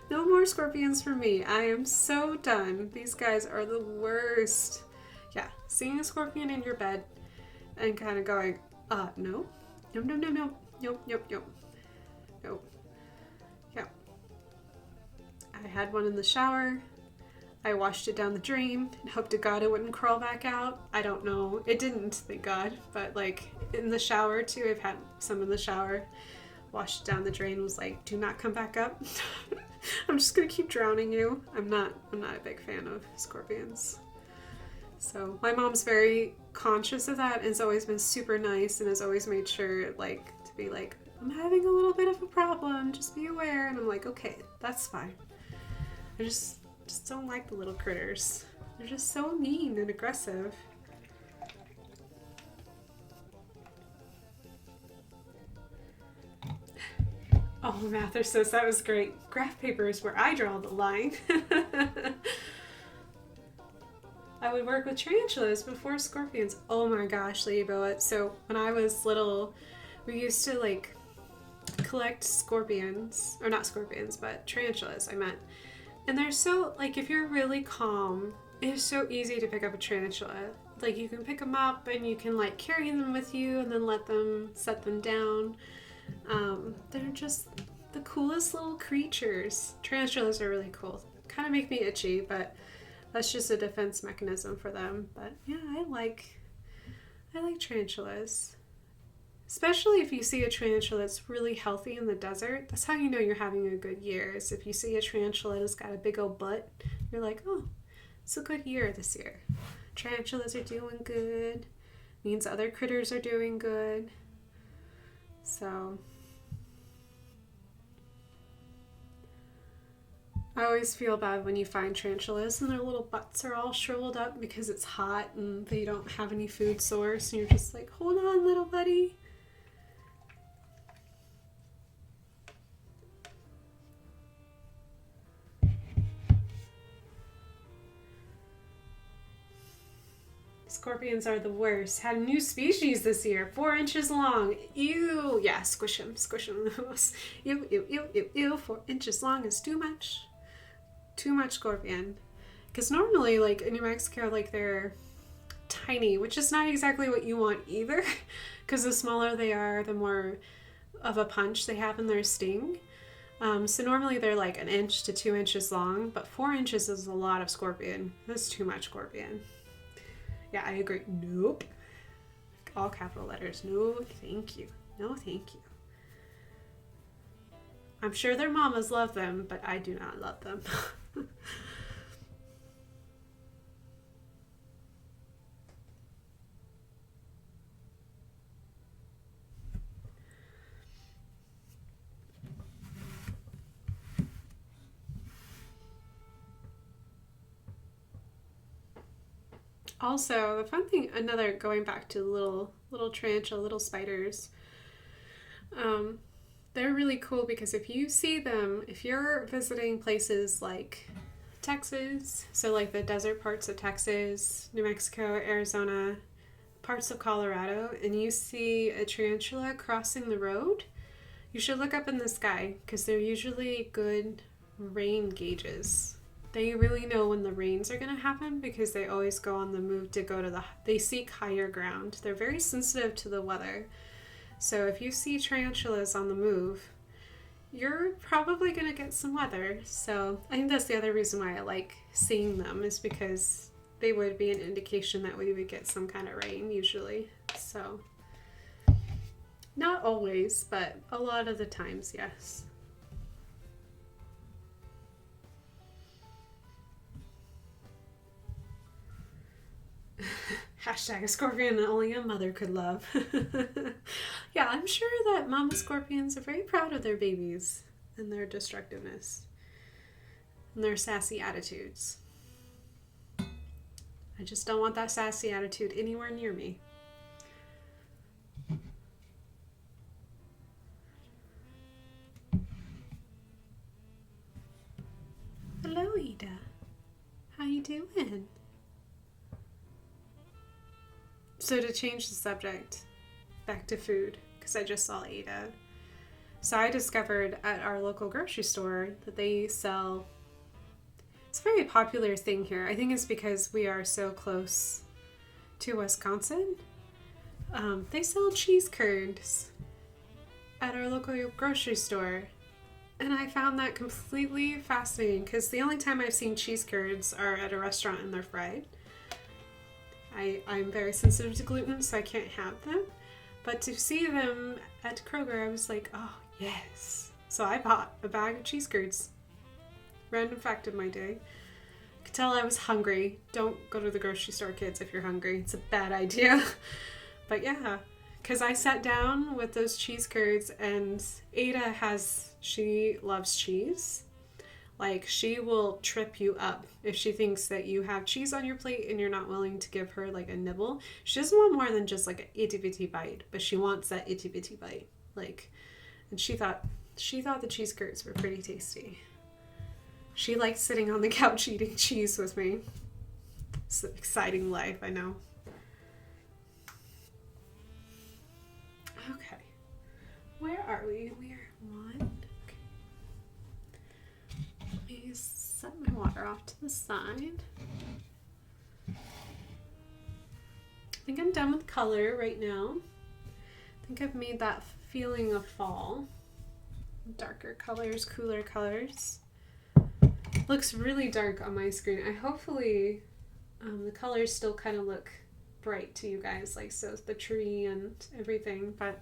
No more scorpions for me. I am so done. These guys are the worst. Yeah, seeing a scorpion in your bed and kind of going, no, no, no, no, no, nope, nope, nope, nope. Yeah. I had one in the shower. I washed it down the drain and hoped to God it wouldn't crawl back out. I don't know. It didn't, thank God. But like in the shower too, I've had some in the shower. Washed it down the drain, was like, do not come back up. I'm just gonna keep drowning you. I'm not a big fan of scorpions. So my mom's very conscious of that and has always been super nice and has always made sure like to be like, I'm having a little bit of a problem, just be aware. And I'm like, okay, that's fine. I just don't like the little critters. They're just so mean and aggressive. Oh, Mather says that was great. Graph paper is where I draw the line. I would work with tarantulas before scorpions. Oh my gosh, Ladybella. So when I was little, we used to like collect scorpions, or not scorpions, but tarantulas, I meant. And they're so, like, if you're really calm, it's so easy to pick up a tarantula. Like, you can pick them up and you can, like, carry them with you and then set them down. They're just the coolest little creatures. Tarantulas are really cool. Kind of make me itchy, but that's just a defense mechanism for them. But, yeah, I like tarantulas. Especially if you see a tarantula that's really healthy in the desert. That's how you know you're having a good year, is if you see a tarantula that's got a big old butt, you're like, oh, it's a good year this year. Tarantulas are doing good. Means other critters are doing good. So I always feel bad when you find tarantulas and their little butts are all shriveled up because it's hot and they don't have any food source. And you're just like, hold on, little buddy. Scorpions are the worst. Had a new species this year, 4 inches long. Ew. Yeah, squish them. Ew, ew, ew, ew, ew. 4 inches long is too much. Too much scorpion. Because normally, like, in New Mexico, like, they're tiny, which is not exactly what you want either. Because the smaller they are, the more of a punch they have in their sting. So normally they're like 1 inch to 2 inches long, but 4 inches is a lot of scorpion. That's too much scorpion. Yeah, I agree. Nope. All capital letters. No, thank you. No, thank you. I'm sure their mamas love them, but I do not love them. Also, the fun thing, going back to little tarantula, little spiders, they're really cool because if you see them, if you're visiting places like Texas, so like the desert parts of Texas, New Mexico, Arizona, parts of Colorado, and you see a tarantula crossing the road, you should look up in the sky because they're usually good rain gauges. They really know when the rains are going to happen because they always go on the move they seek higher ground. They're very sensitive to the weather. So if you see tarantulas on the move, you're probably going to get some weather. So I think that's the other reason why I like seeing them, is because they would be an indication that we would get some kind of rain usually. So not always, but a lot of the times, yes. Hashtag a scorpion that only a mother could love. Yeah, I'm sure that mama scorpions are very proud of their babies and their destructiveness and their sassy attitudes. I just don't want that sassy attitude anywhere near me. you doing? So to change the subject, back to food, because I just saw Ada. So I discovered at our local grocery store that they sell, it's a very popular thing here. I think it's because we are so close to Wisconsin. They sell cheese curds at our local grocery store. And I found that completely fascinating because the only time I've seen cheese curds are at a restaurant and they're fried. I'm very sensitive to gluten, so I can't have them. But to see them at Kroger, I was like, oh, yes. So I bought a bag of cheese curds. Random fact of my day. I could tell I was hungry. Don't go to the grocery store, kids, if you're hungry. It's a bad idea. But yeah, because I sat down with those cheese curds, and Ada she loves cheese. Like, she will trip you up if she thinks that you have cheese on your plate and you're not willing to give her like a nibble. She doesn't want more than just like an itty bitty bite, but she wants that itty bitty bite. Like, and she thought the cheese curds were pretty tasty. She liked sitting on the couch eating cheese with me. It's an exciting life, I know. Okay. Where are we? We are one. Set my water off to the side. I think I'm done with color right now. I think I've made that feeling of fall. Darker colors, cooler colors. Looks really dark on my screen. Hopefully the colors still kind of look bright to you guys, like so the tree and everything, but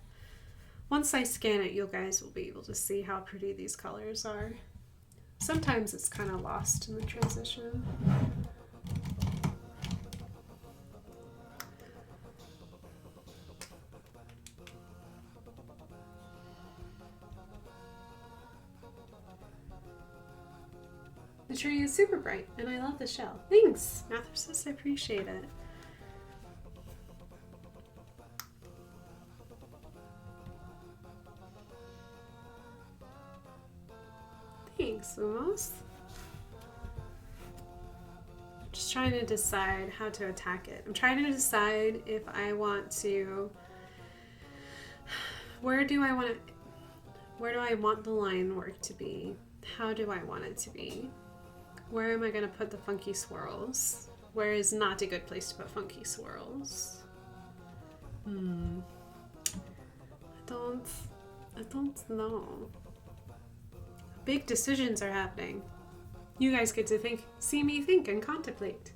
once I scan it, you guys will be able to see how pretty these colors are. Sometimes it's kind of lost in the transition. The tree is super bright, and I love the shell. Thanks, Mathers, I appreciate it. Thanks, Lumos. Just trying to decide how to attack it. I'm trying to decide if I want to... Where do I want the line work to be? How do I want it to be? Where am I going to put the funky swirls? Where is not a good place to put funky swirls? I don't know. Big decisions are happening. You guys get to see me think and contemplate.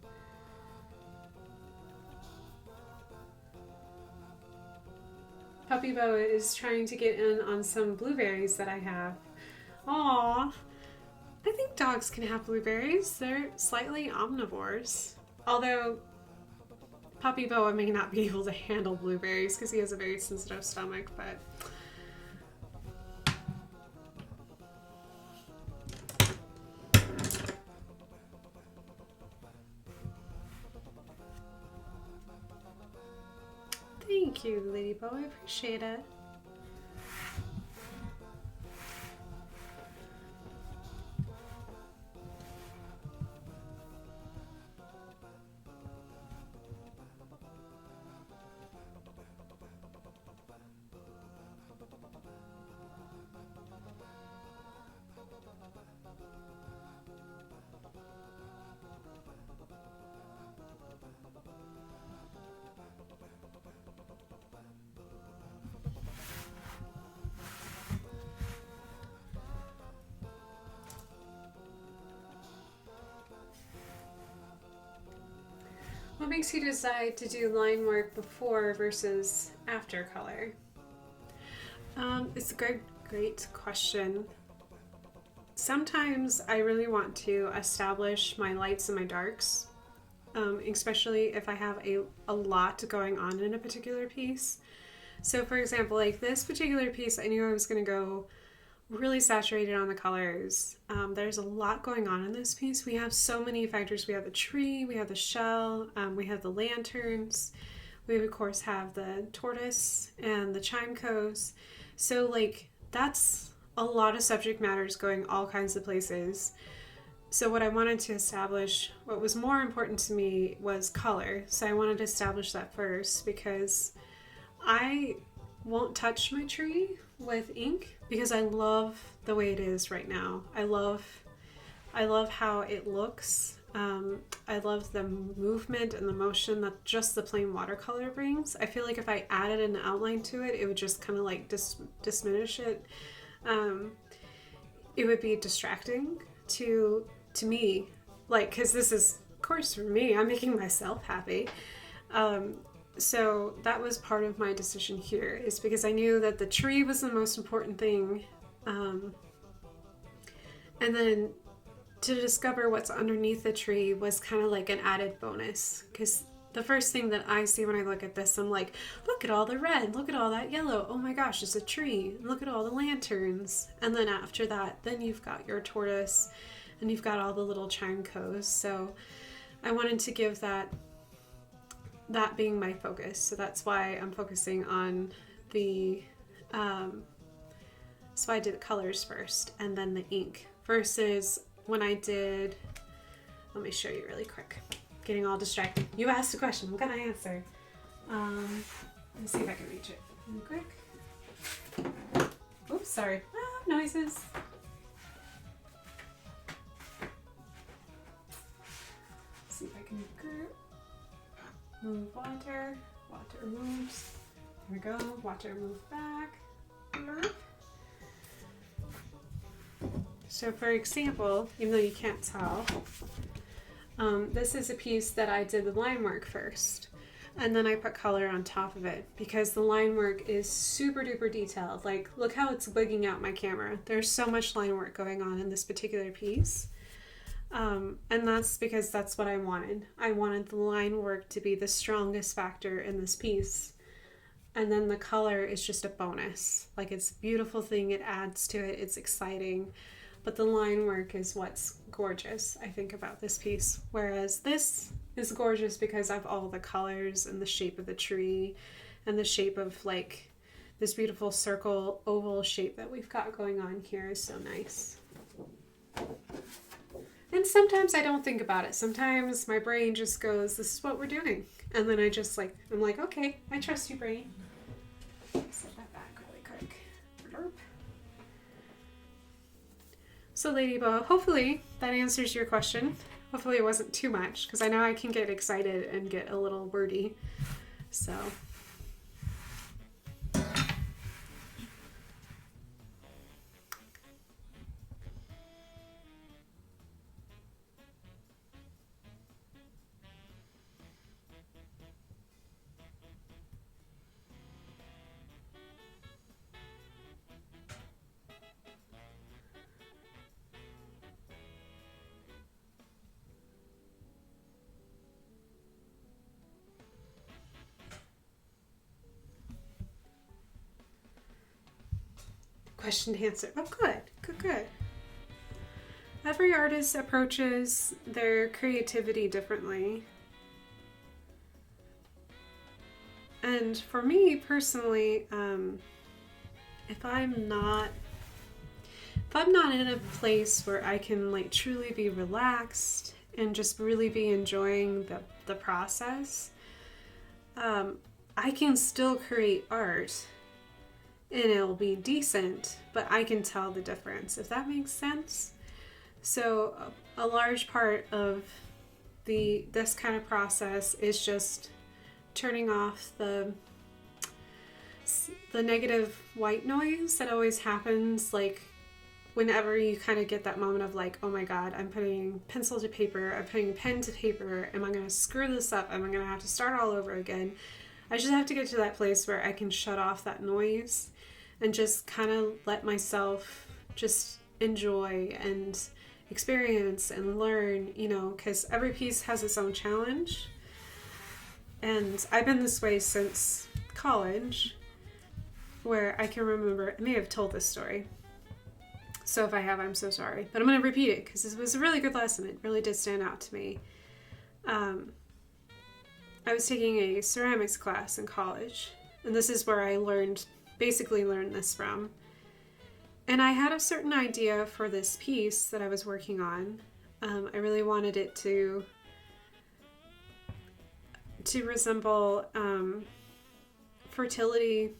Puppy Boa is trying to get in on some blueberries that I have. Aww. I think dogs can have blueberries. They're slightly omnivores. Although Puppy Boa may not be able to handle blueberries because he has a very sensitive stomach, but... Thank you, Lady Bo. I appreciate it. What makes you decide to do line work before versus after color? It's a great question. Sometimes I really want to establish my lights and my darks, especially if I have a lot going on in a particular piece. So for example, like this particular piece, I knew I was going to go really saturated on the colors. There's a lot going on in this piece. We have so many factors. We have the tree, we have the shell, we have the lanterns. We of course have the tortoise and the chimecos. So like that's a lot of subject matters going all kinds of places. So what I wanted to establish, what was more important to me was color. So I wanted to establish that first because I won't touch my tree with ink because I love the way it is right now. I love how it looks. I love the movement and the motion that just the plain watercolor brings. I feel like if I added an outline to it, it would just kind of like diminish it. It would be distracting to me, like, because this is, of course, for me, I'm making myself happy. So that was part of my decision here, is because I knew that the tree was the most important thing. And then to discover what's underneath the tree was kind of like an added bonus, because the first thing that I see when I look at this, I'm like, look at all the red, look at all that yellow, oh my gosh, it's a tree, look at all the lanterns. And then after that, then you've got your tortoise and you've got all the little chimecos. So I wanted to give that being my focus. So that's why I'm focusing on the so I did the colors first and then the ink, versus when I did, let me show you really quick. Getting all distracted. You asked a question, I'm gonna answer. Let's see if I can reach it real quick. Oops, sorry. Noises. See if I can move water. Water moves. There we go. Water move back. So for example, even though you can't tell, this is a piece that I did the line work first, and then I put color on top of it because the line work is super duper detailed. Like, look how it's wigging out my camera. There's so much line work going on in this particular piece. And that's because that's what I wanted. I wanted the line work to be the strongest factor in this piece. And then the color is just a bonus. Like, it's a beautiful thing. It adds to it. It's exciting. But the line work is what's gorgeous, I think, about this piece. Whereas this is gorgeous because of all the colors and the shape of the tree and the shape of, like, this beautiful circle oval shape that we've got going on here is so nice. And sometimes I don't think about it. Sometimes my brain just goes, this is what we're doing. And then I just like, I'm like, okay, I trust you, brain. Set that back really quick. Burp. So Ladybug, hopefully that answers your question. Hopefully it wasn't too much, because I know I can get excited and get a little wordy. So. Question to answer. Oh, good. Every artist approaches their creativity differently. And for me personally, if I'm not in a place where I can like truly be relaxed and just really be enjoying the process, I can still create art. And it'll be decent, but I can tell the difference, if that makes sense. So a large part of this kind of process is just turning off the negative white noise that always happens, like whenever you kind of get that moment of like, oh my god, I'm putting pencil to paper, I'm putting pen to paper, am I going to screw this up, am I going to have to start all over again? I just have to get to that place where I can shut off that noise and just kind of let myself just enjoy and experience and learn, you know, because every piece has its own challenge. And I've been this way since college, where I can remember, I may have told this story, so if I have, I'm so sorry, but I'm going to repeat it because this was a really good lesson. It really did stand out to me. I was taking a ceramics class in college, and this is where I basically learned this from. And I had a certain idea for this piece that I was working on, I really wanted it to resemble fertility.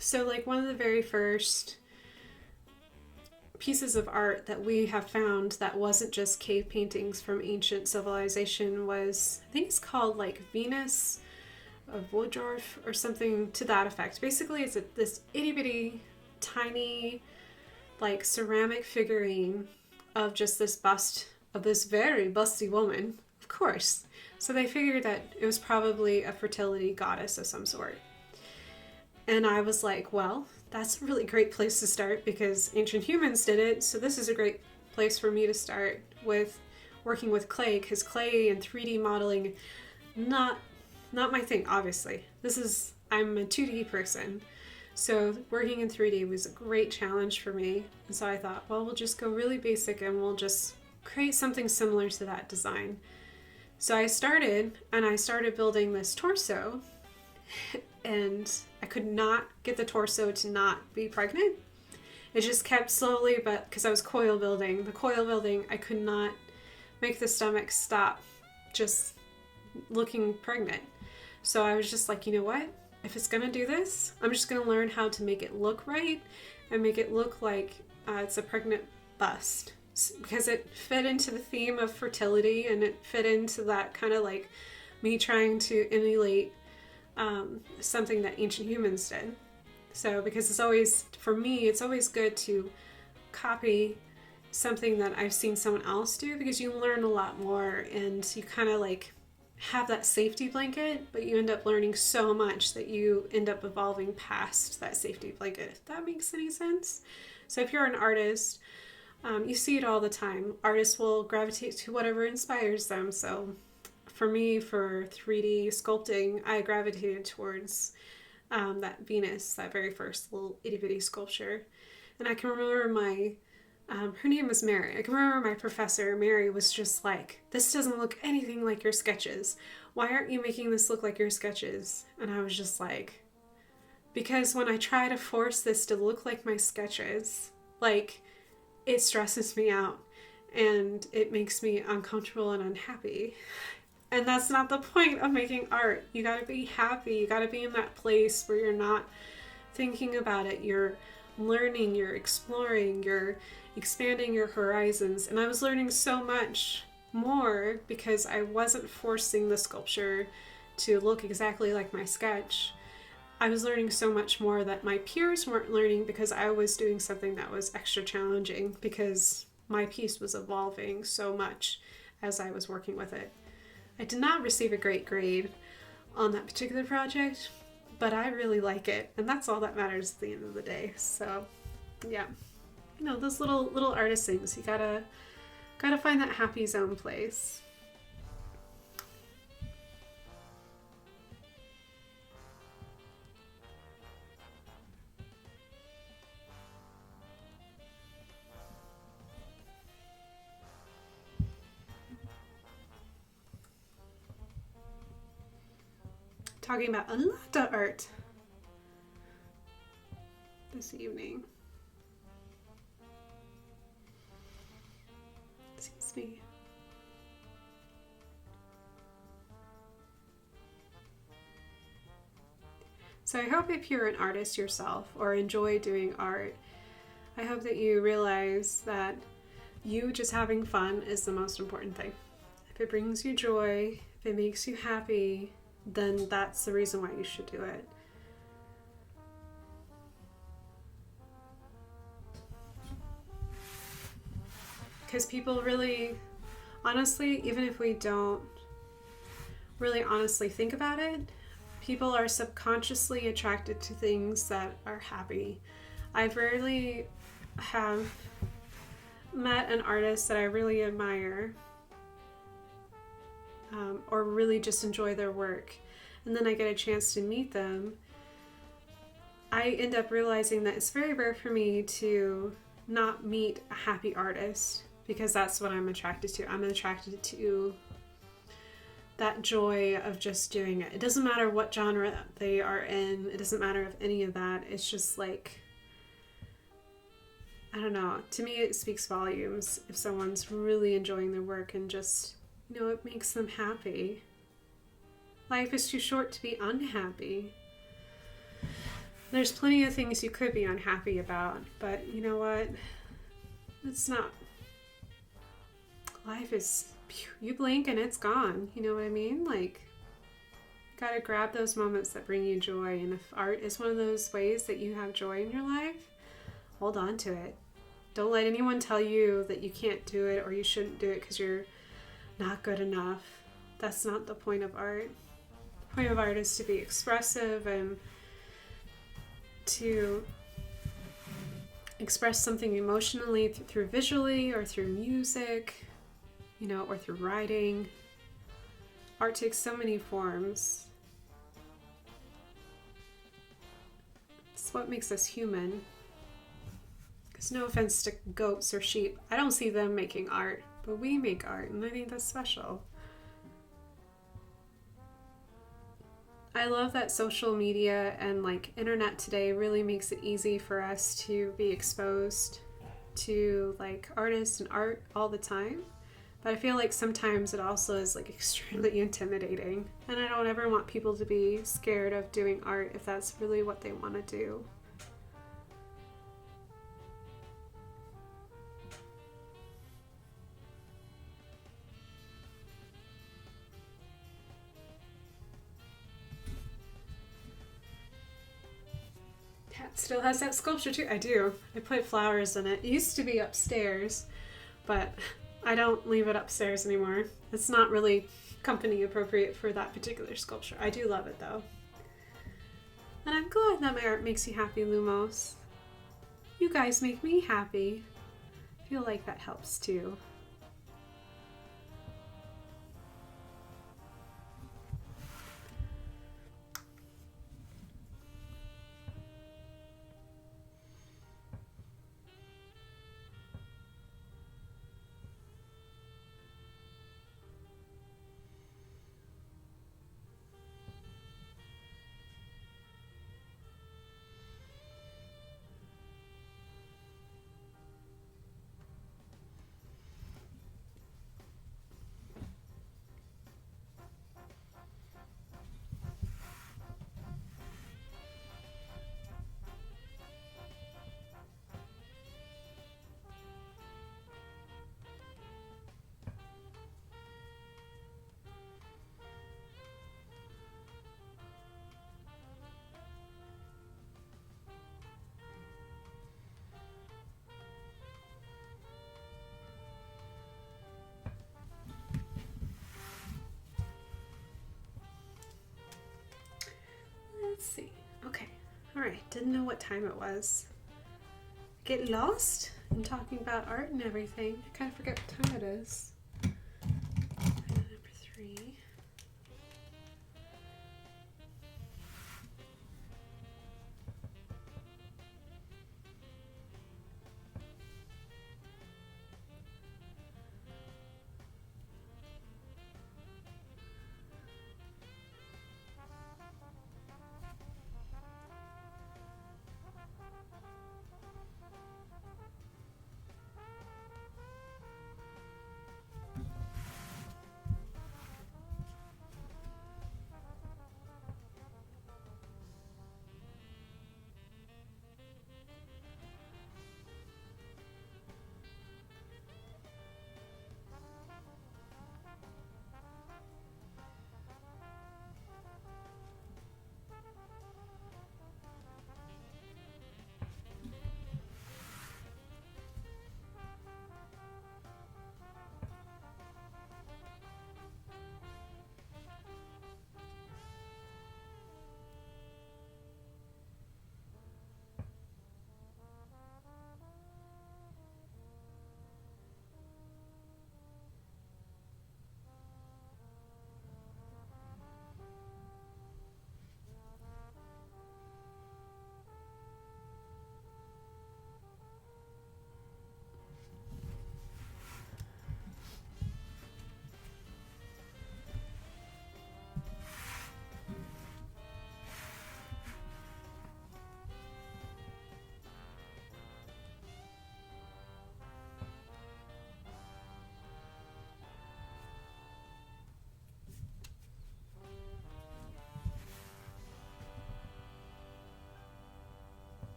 So like one of the very first pieces of art that we have found that wasn't just cave paintings from ancient civilization was, I think it's called like Venus of Woodruff or something to that effect. Basically, it's this itty bitty tiny like ceramic figurine of just this bust of this very busty woman, of course. So they figured that it was probably a fertility goddess of some sort. And I was like, well, that's a really great place to start because ancient humans did it. So this is a great place for me to start with working with clay, because clay and 3D modeling, not my thing, obviously. I'm a 2D person. So working in 3D was a great challenge for me. And so I thought, well, we'll just go really basic and we'll just create something similar to that design. So I started building this torso, and I could not get the torso to not be pregnant. It just kept slowly, but because I was coil building, I could not make the stomach stop just looking pregnant. So I was just like, you know what? If it's gonna do this, I'm just gonna learn how to make it look right and make it look like it's a pregnant bust, because it fit into the theme of fertility, and it fit into that kind of like me trying to emulate something that ancient humans did. So because it's always good to copy something that I've seen someone else do, because you learn a lot more and you kind of like have that safety blanket, but you end up learning so much that you end up evolving past that safety blanket, if that makes any sense. So if you're an artist, you see it all the time. Artists will gravitate to whatever inspires them. So for me, for 3D sculpting, I gravitated towards that Venus, that very first little itty bitty sculpture. And I can remember her name was Mary. I can remember my professor, Mary, was just like, this doesn't look anything like your sketches. Why aren't you making this look like your sketches? And I was just like, because when I try to force this to look like my sketches, like, it stresses me out and it makes me uncomfortable and unhappy. And that's not the point of making art. You gotta be happy. You gotta be in that place where you're not thinking about it. You're learning, you're exploring, you're expanding your horizons. And I was learning so much more because I wasn't forcing the sculpture to look exactly like my sketch. I was learning so much more that my peers weren't learning, because I was doing something that was extra challenging, because my piece was evolving so much as I was working with it. I did not receive a great grade on that particular project, but I really like it, and that's all that matters at the end of the day. So yeah, those little artist things, you gotta find that happy zone place. Talking about a lot of art this evening. Excuse me. So I hope if you're an artist yourself or enjoy doing art, I hope that you realize that you just having fun is the most important thing. If it brings you joy, if it makes you happy, then that's the reason why you should do it. Because people really, honestly, even if we don't really honestly think about it, people are subconsciously attracted to things that are happy. I rarely have met an artist that I really admire or really just enjoy their work, and then I get a chance to meet them. I end up realizing that it's very rare for me to not meet a happy artist, because that's what I'm attracted to. I'm attracted to that joy of just doing it. It doesn't matter what genre they are in. It doesn't matter if any of that. It's just like, I don't know. To me, it speaks volumes if someone's really enjoying their work and just, it makes them happy. Life is too short to be unhappy. There's plenty of things you could be unhappy about, but you know what? It's not. Life is, you blink and it's gone. You know what I mean? Like, you gotta grab those moments that bring you joy. And if art is one of those ways that you have joy in your life, hold on to it. Don't let anyone tell you that you can't do it or you shouldn't do it because you're not good enough. That's not the point of art. The point of art is to be expressive and to express something emotionally through visually or through music, or through writing. Art takes so many forms. It's what makes us human. Because no offense to goats or sheep, I don't see them making art, but we make art, and I think that's special. I love that social media and internet today really makes it easy for us to be exposed to artists and art all the time. But I feel like sometimes it also is extremely intimidating. And I don't ever want people to be scared of doing art if that's really what they want to do. Cat still has that sculpture too. I do. I put flowers in it. It used to be upstairs, but I don't leave it upstairs anymore. It's not really company appropriate for that particular sculpture. I do love it though. And I'm glad that my art makes you happy, Lumos. You guys make me happy. I feel like that helps too. Let's see. Okay. All right. Didn't know what time it was. Get lost in talking about art and everything. I kind of forget what time it is. Number 3.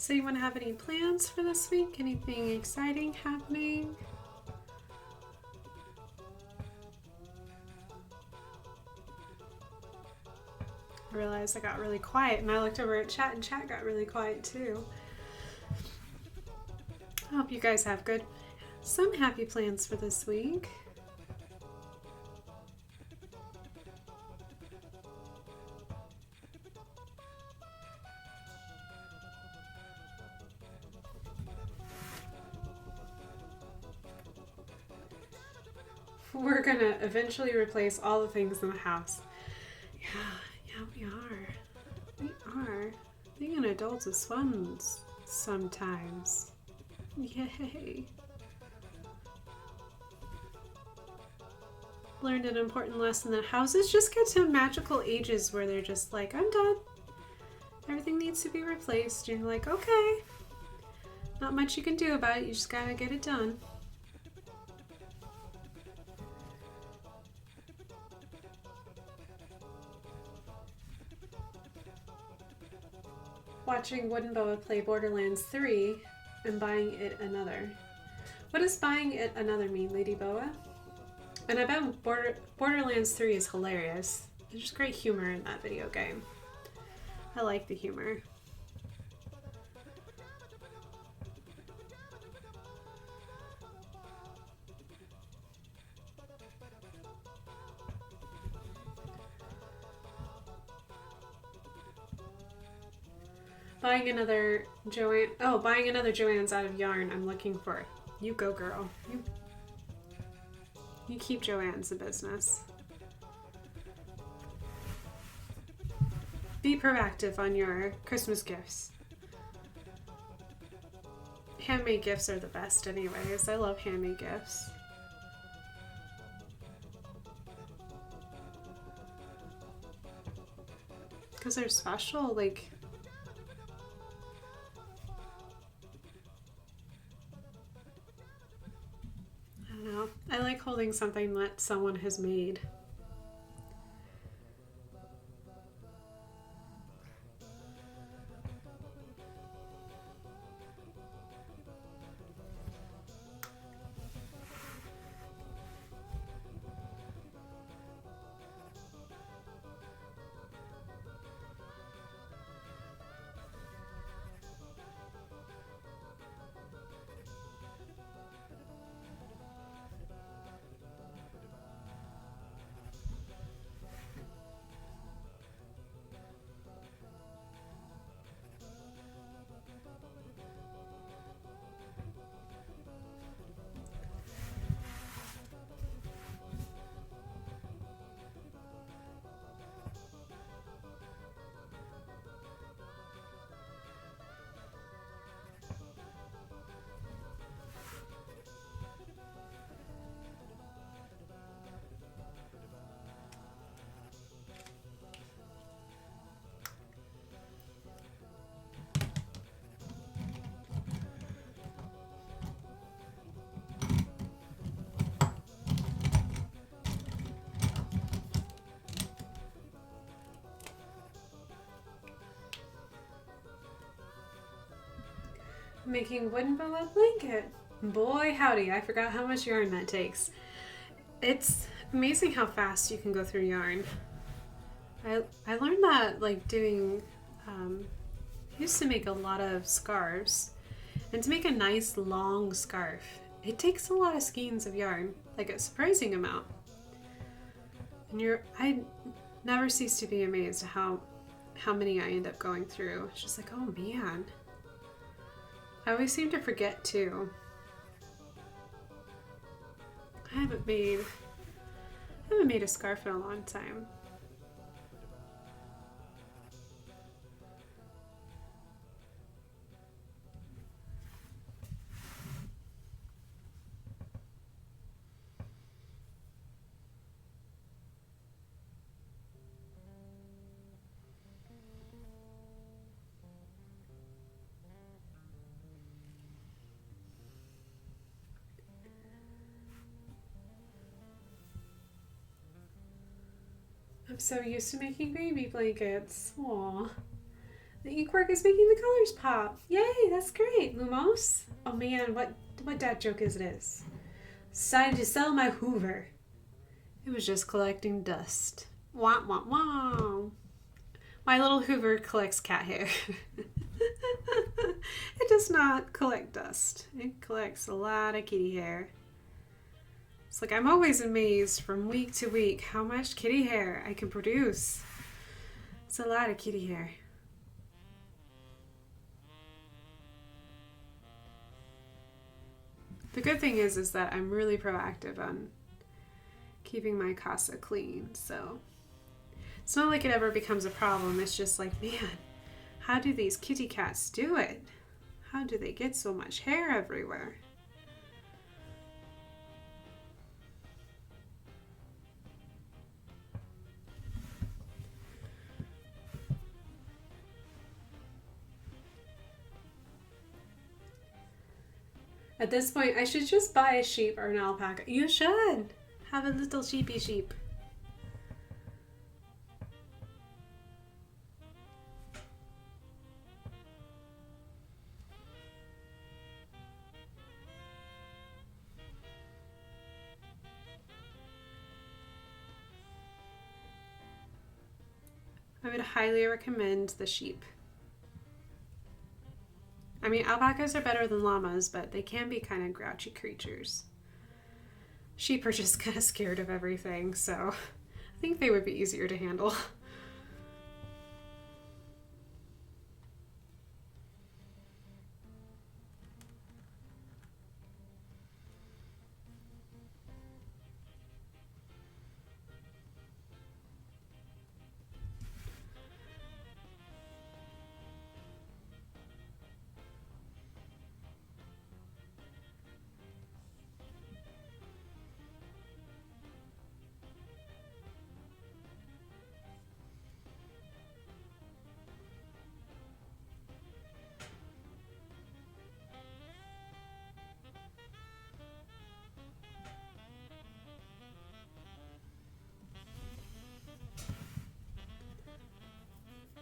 So you want to have any plans for this week? Anything exciting happening? I realized I got really quiet and I looked over at chat and chat got really quiet too. I hope you guys have some happy plans for this week. We're gonna eventually replace all the things in the house. Yeah, we are. We are. Being an adult is fun sometimes. Yay. Learned an important lesson that houses just get to magical ages where they're just like, I'm done. Everything needs to be replaced. You're like, okay. Not much you can do about it. You just gotta get it done. Watching Wooden Boa play Borderlands 3 and buying it another. What does buying it another mean, Lady Boa? And I bet Borderlands 3 is hilarious. There's just great humor in that video game. I like the humor. Buying another Joann's out of yarn. I'm looking for it. You go, girl. You keep Joann's in business. Be proactive on your Christmas gifts. Handmade gifts are the best anyways. I love handmade gifts. Because they're special, like... I don't know. I like holding something that someone has made. Making Wooden Boa blanket. Boy howdy, I forgot how much yarn that takes. It's amazing how fast you can go through yarn. I learned that like doing, I used to make a lot of scarves, and to make a nice long scarf, it takes a lot of skeins of yarn, like a surprising amount. And I never cease to be amazed at how many I end up going through. It's just like, oh man. I always seem to forget too. I haven't made a scarf in a long time. I'm so used to making baby blankets. Aww. The inkwork is making the colors pop. Yay, that's great. Lumos? Oh man, what dad joke is this? Decided to sell my Hoover. It was just collecting dust. Wah, wah, wah. My little Hoover collects cat hair. It does not collect dust. It collects a lot of kitty hair. It's like I'm always amazed from week to week how much kitty hair I can produce. It's a lot of kitty hair. The good thing is that I'm really proactive on keeping my casa clean, so it's not like it ever becomes a problem. It's just like, man, how do these kitty cats do it? How do they get so much hair everywhere? At this point, I should just buy a sheep or an alpaca. You should have a little sheepy sheep. I would highly recommend the sheep. I mean, alpacas are better than llamas, but they can be kind of grouchy creatures. Sheep are just kind of scared of everything, so I think they would be easier to handle.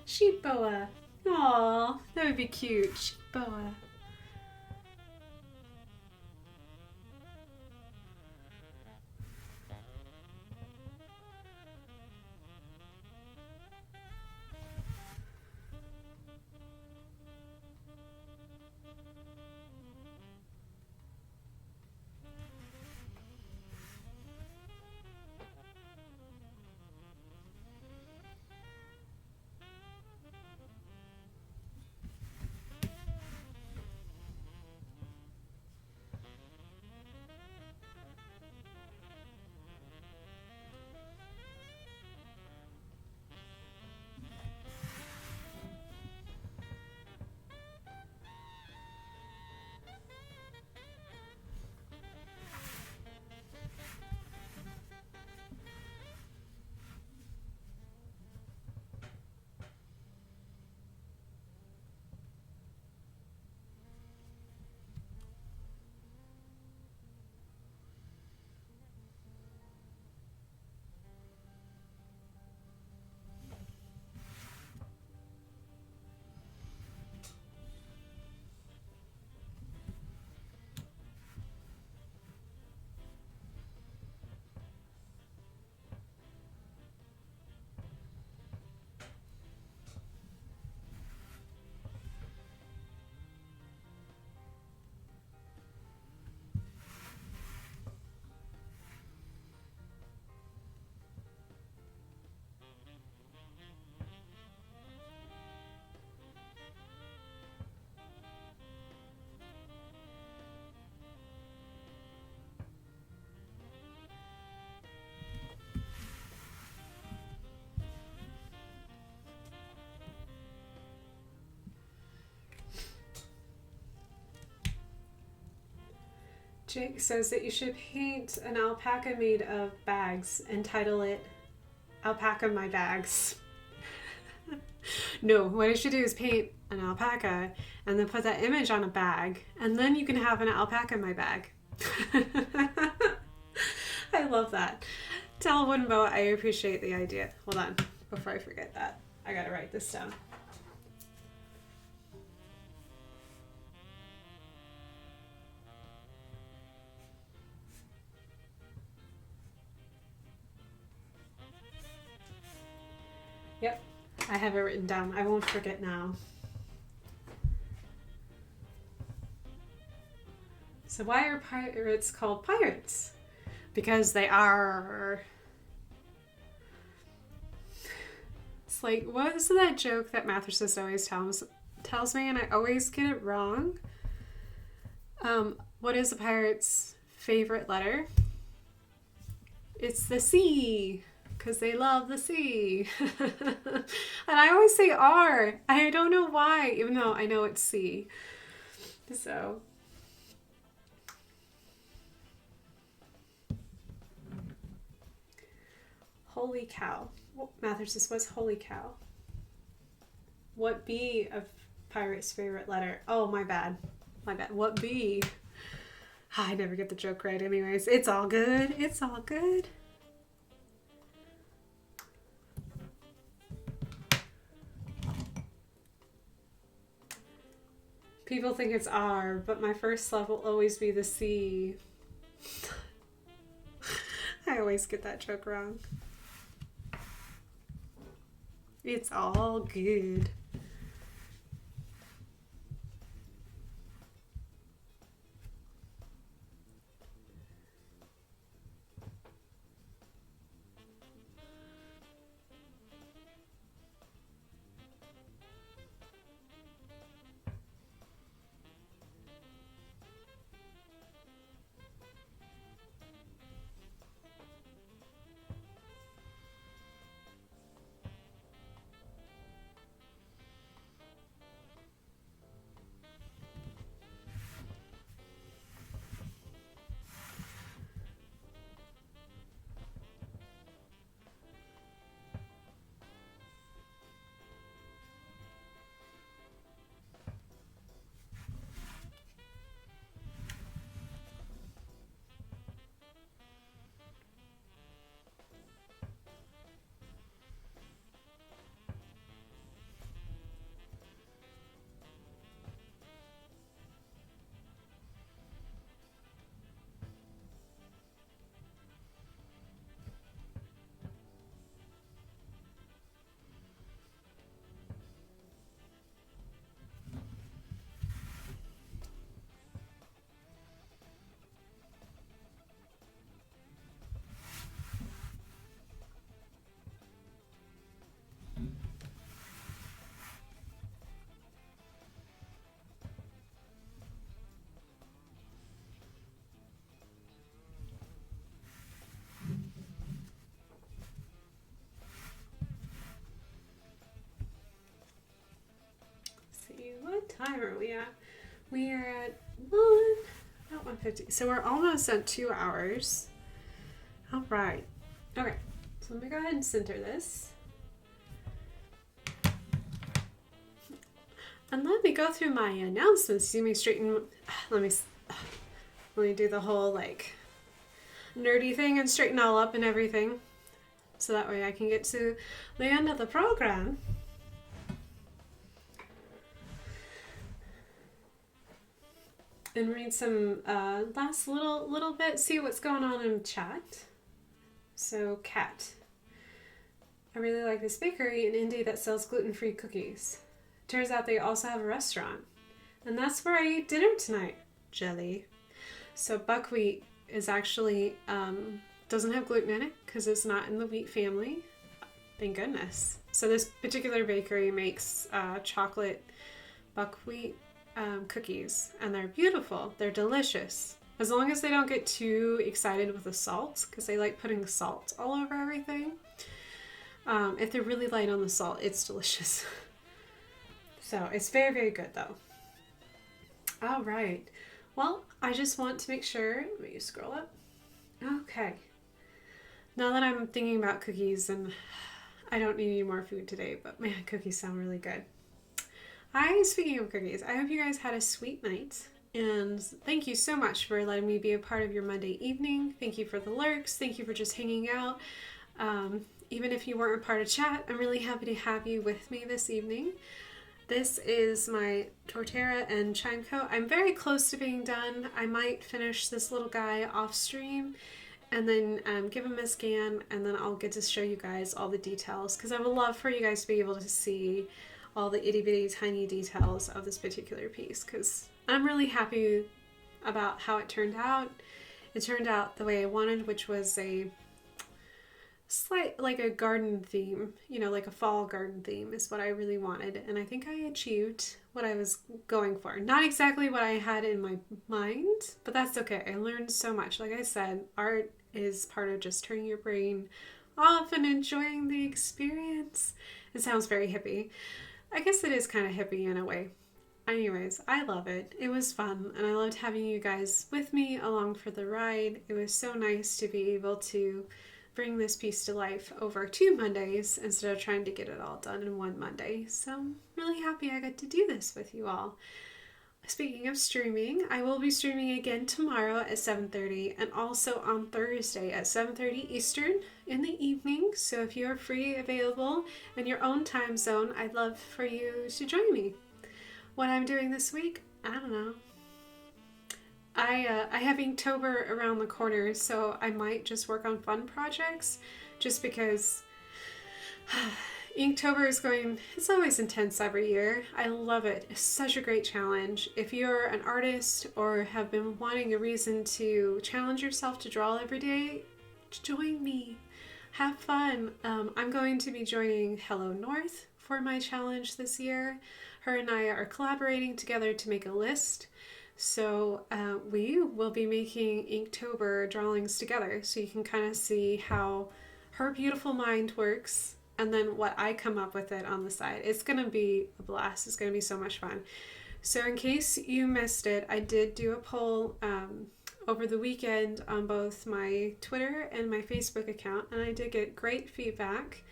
Sheep boa. Aw, that would be cute. Sheep boa. Jake says that you should paint an alpaca made of bags and title it Alpaca My Bags. No, what I should do is paint an alpaca and then put that image on a bag, and then you can have an alpaca in my bag. I love that. Tell Woodenboa I appreciate the idea. Hold on, before I forget that. I gotta write this down. Yep, I have it written down. I won't forget now. So why are pirates called pirates? Because they are. It's like, what is that joke that Mathersist always tells me, and I always get it wrong? What is a pirate's favorite letter? It's the C, because they love the sea. And I always say R. I don't know why, even though I know it's C. So... Holy cow. Mathersist was holy cow. What be a pirate's favorite letter? Oh, my bad. My bad. What be? I never get the joke right anyways. It's all good. It's all good. People think it's R, but my first love will always be the C. I always get that joke wrong. It's all good. What time are we at? We are at 1:50. So we're almost at 2 hours. All right. Okay. So let me go ahead and center this. And let me go through my announcements. You may straighten. Let me do the whole like nerdy thing and straighten all up and everything. So that way I can get to the end of the program. And read some last little bit, see what's going on in chat. So, Kat. I really like this bakery in Indy that sells gluten-free cookies. Turns out they also have a restaurant. And that's where I ate dinner tonight. Jelly. So buckwheat is actually, doesn't have gluten in it because it's not in the wheat family. Thank goodness. So this particular bakery makes chocolate buckwheat cookies, and they're beautiful. They're delicious. As long as they don't get too excited with the salt, because they like putting salt all over everything. If they're really light on the salt, it's delicious. So it's very, very good though. All right. Well, I just want to make sure, let me scroll up. Okay. Now that I'm thinking about cookies, and I don't need any more food today, but man, cookies sound really good. Speaking of cookies, I hope you guys had a sweet night, and thank you so much for letting me be a part of your Monday evening. Thank you for the lurks. Thank you for just hanging out. Even if you weren't a part of chat, I'm really happy to have you with me this evening. This is my Torterra and Chimecho. I'm very close to being done. I might finish this little guy off stream, and then give them a scan, and then I'll get to show you guys all the details, because I would love for you guys to be able to see all the itty bitty tiny details of this particular piece, because I'm really happy about how it turned out. It turned out the way I wanted, which was a slight, like a garden theme, you know, like a fall garden theme is what I really wanted, and I think I achieved what I was going for. Not exactly what I had in my mind, but that's okay. I learned so much. Like I said, art is part of just turning your brain off and enjoying the experience. It sounds very hippie. I guess it is kind of hippie in a way. Anyways, I love it. It was fun, and I loved having you guys with me along for the ride. It was so nice to be able to bring this piece to life over 2 Mondays instead of trying to get it all done in 1 Monday. So I'm really happy I got to do this with you all. Speaking of streaming, I will be streaming again tomorrow at 7:30 and also on Thursday at 7:30 Eastern in the evening. So if you're free, available in your own time zone, I'd love for you to join me. What I'm doing this week, I don't know. I have Inktober around the corner, so I might just work on fun projects, just because Inktober is going, it's always intense every year. I love it. It's such a great challenge. If you're an artist or have been wanting a reason to challenge yourself to draw every day, join me. Have fun. I'm going to be joining HelloNorth for my challenge this year. Her and I are collaborating together to make a list. So we will be making Inktober drawings together, so you can kind of see how her beautiful mind works and then what I come up with it on the side. It's going to be a blast. It's going to be so much fun. So in case you missed it, I did do a poll over the weekend on both my Twitter and my Facebook account, and I did get great feedback.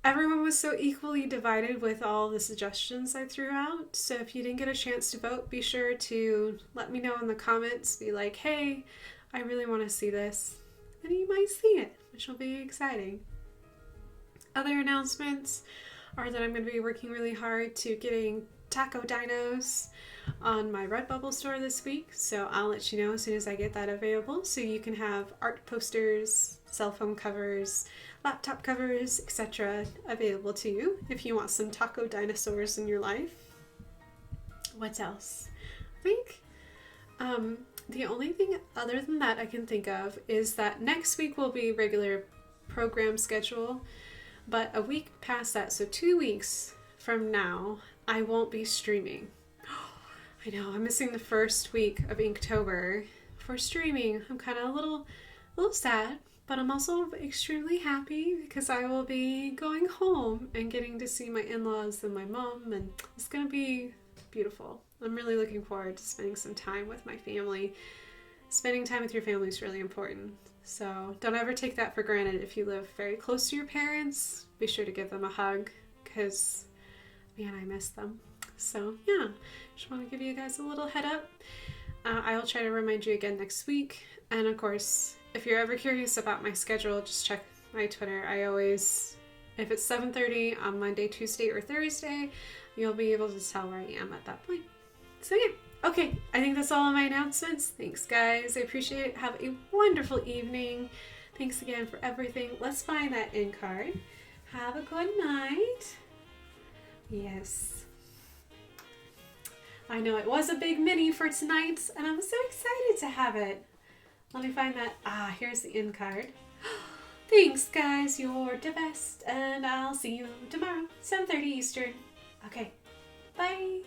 Everyone was so equally divided with all the suggestions I threw out. So if you didn't get a chance to vote, be sure to let me know in the comments. Be like, hey, I really want to see this. And you might see it, which will be exciting. Other announcements are that I'm going to be working really hard to getting taco dinos on my Redbubble store this week. So I'll let you know as soon as I get that available. So you can have art posters, cell phone covers, laptop covers, etc. available to you if you want some taco dinosaurs in your life. What else? I think the only thing other than that I can think of is that next week will be regular program schedule, but a week past that, so 2 weeks from now, I won't be streaming. I know, I'm missing the first week of Inktober for streaming. I'm kind of a little sad. But I'm also extremely happy because I will be going home and getting to see my in-laws and my mom, and it's going to be beautiful. I'm really looking forward to spending some time with my family. Spending time with your family is really important. So don't ever take that for granted. If you live very close to your parents, be sure to give them a hug because, man, I miss them. So yeah, just want to give you guys a little head up. I will try to remind you again next week. And of course, if you're ever curious about my schedule, just check my Twitter. I always, if it's 7:30 on Monday, Tuesday, or Thursday, you'll be able to tell where I am at that point. So yeah, okay, I think that's all of my announcements. Thanks, guys. I appreciate it. Have a wonderful evening. Thanks again for everything. Let's find that end card. Have a good night. Yes. I know it was a big mini for tonight, and I'm so excited to have it. Let me find that. Here's the end card. Thanks, guys. You're the best. And I'll see you tomorrow, 7:30 Eastern. Okay. Bye.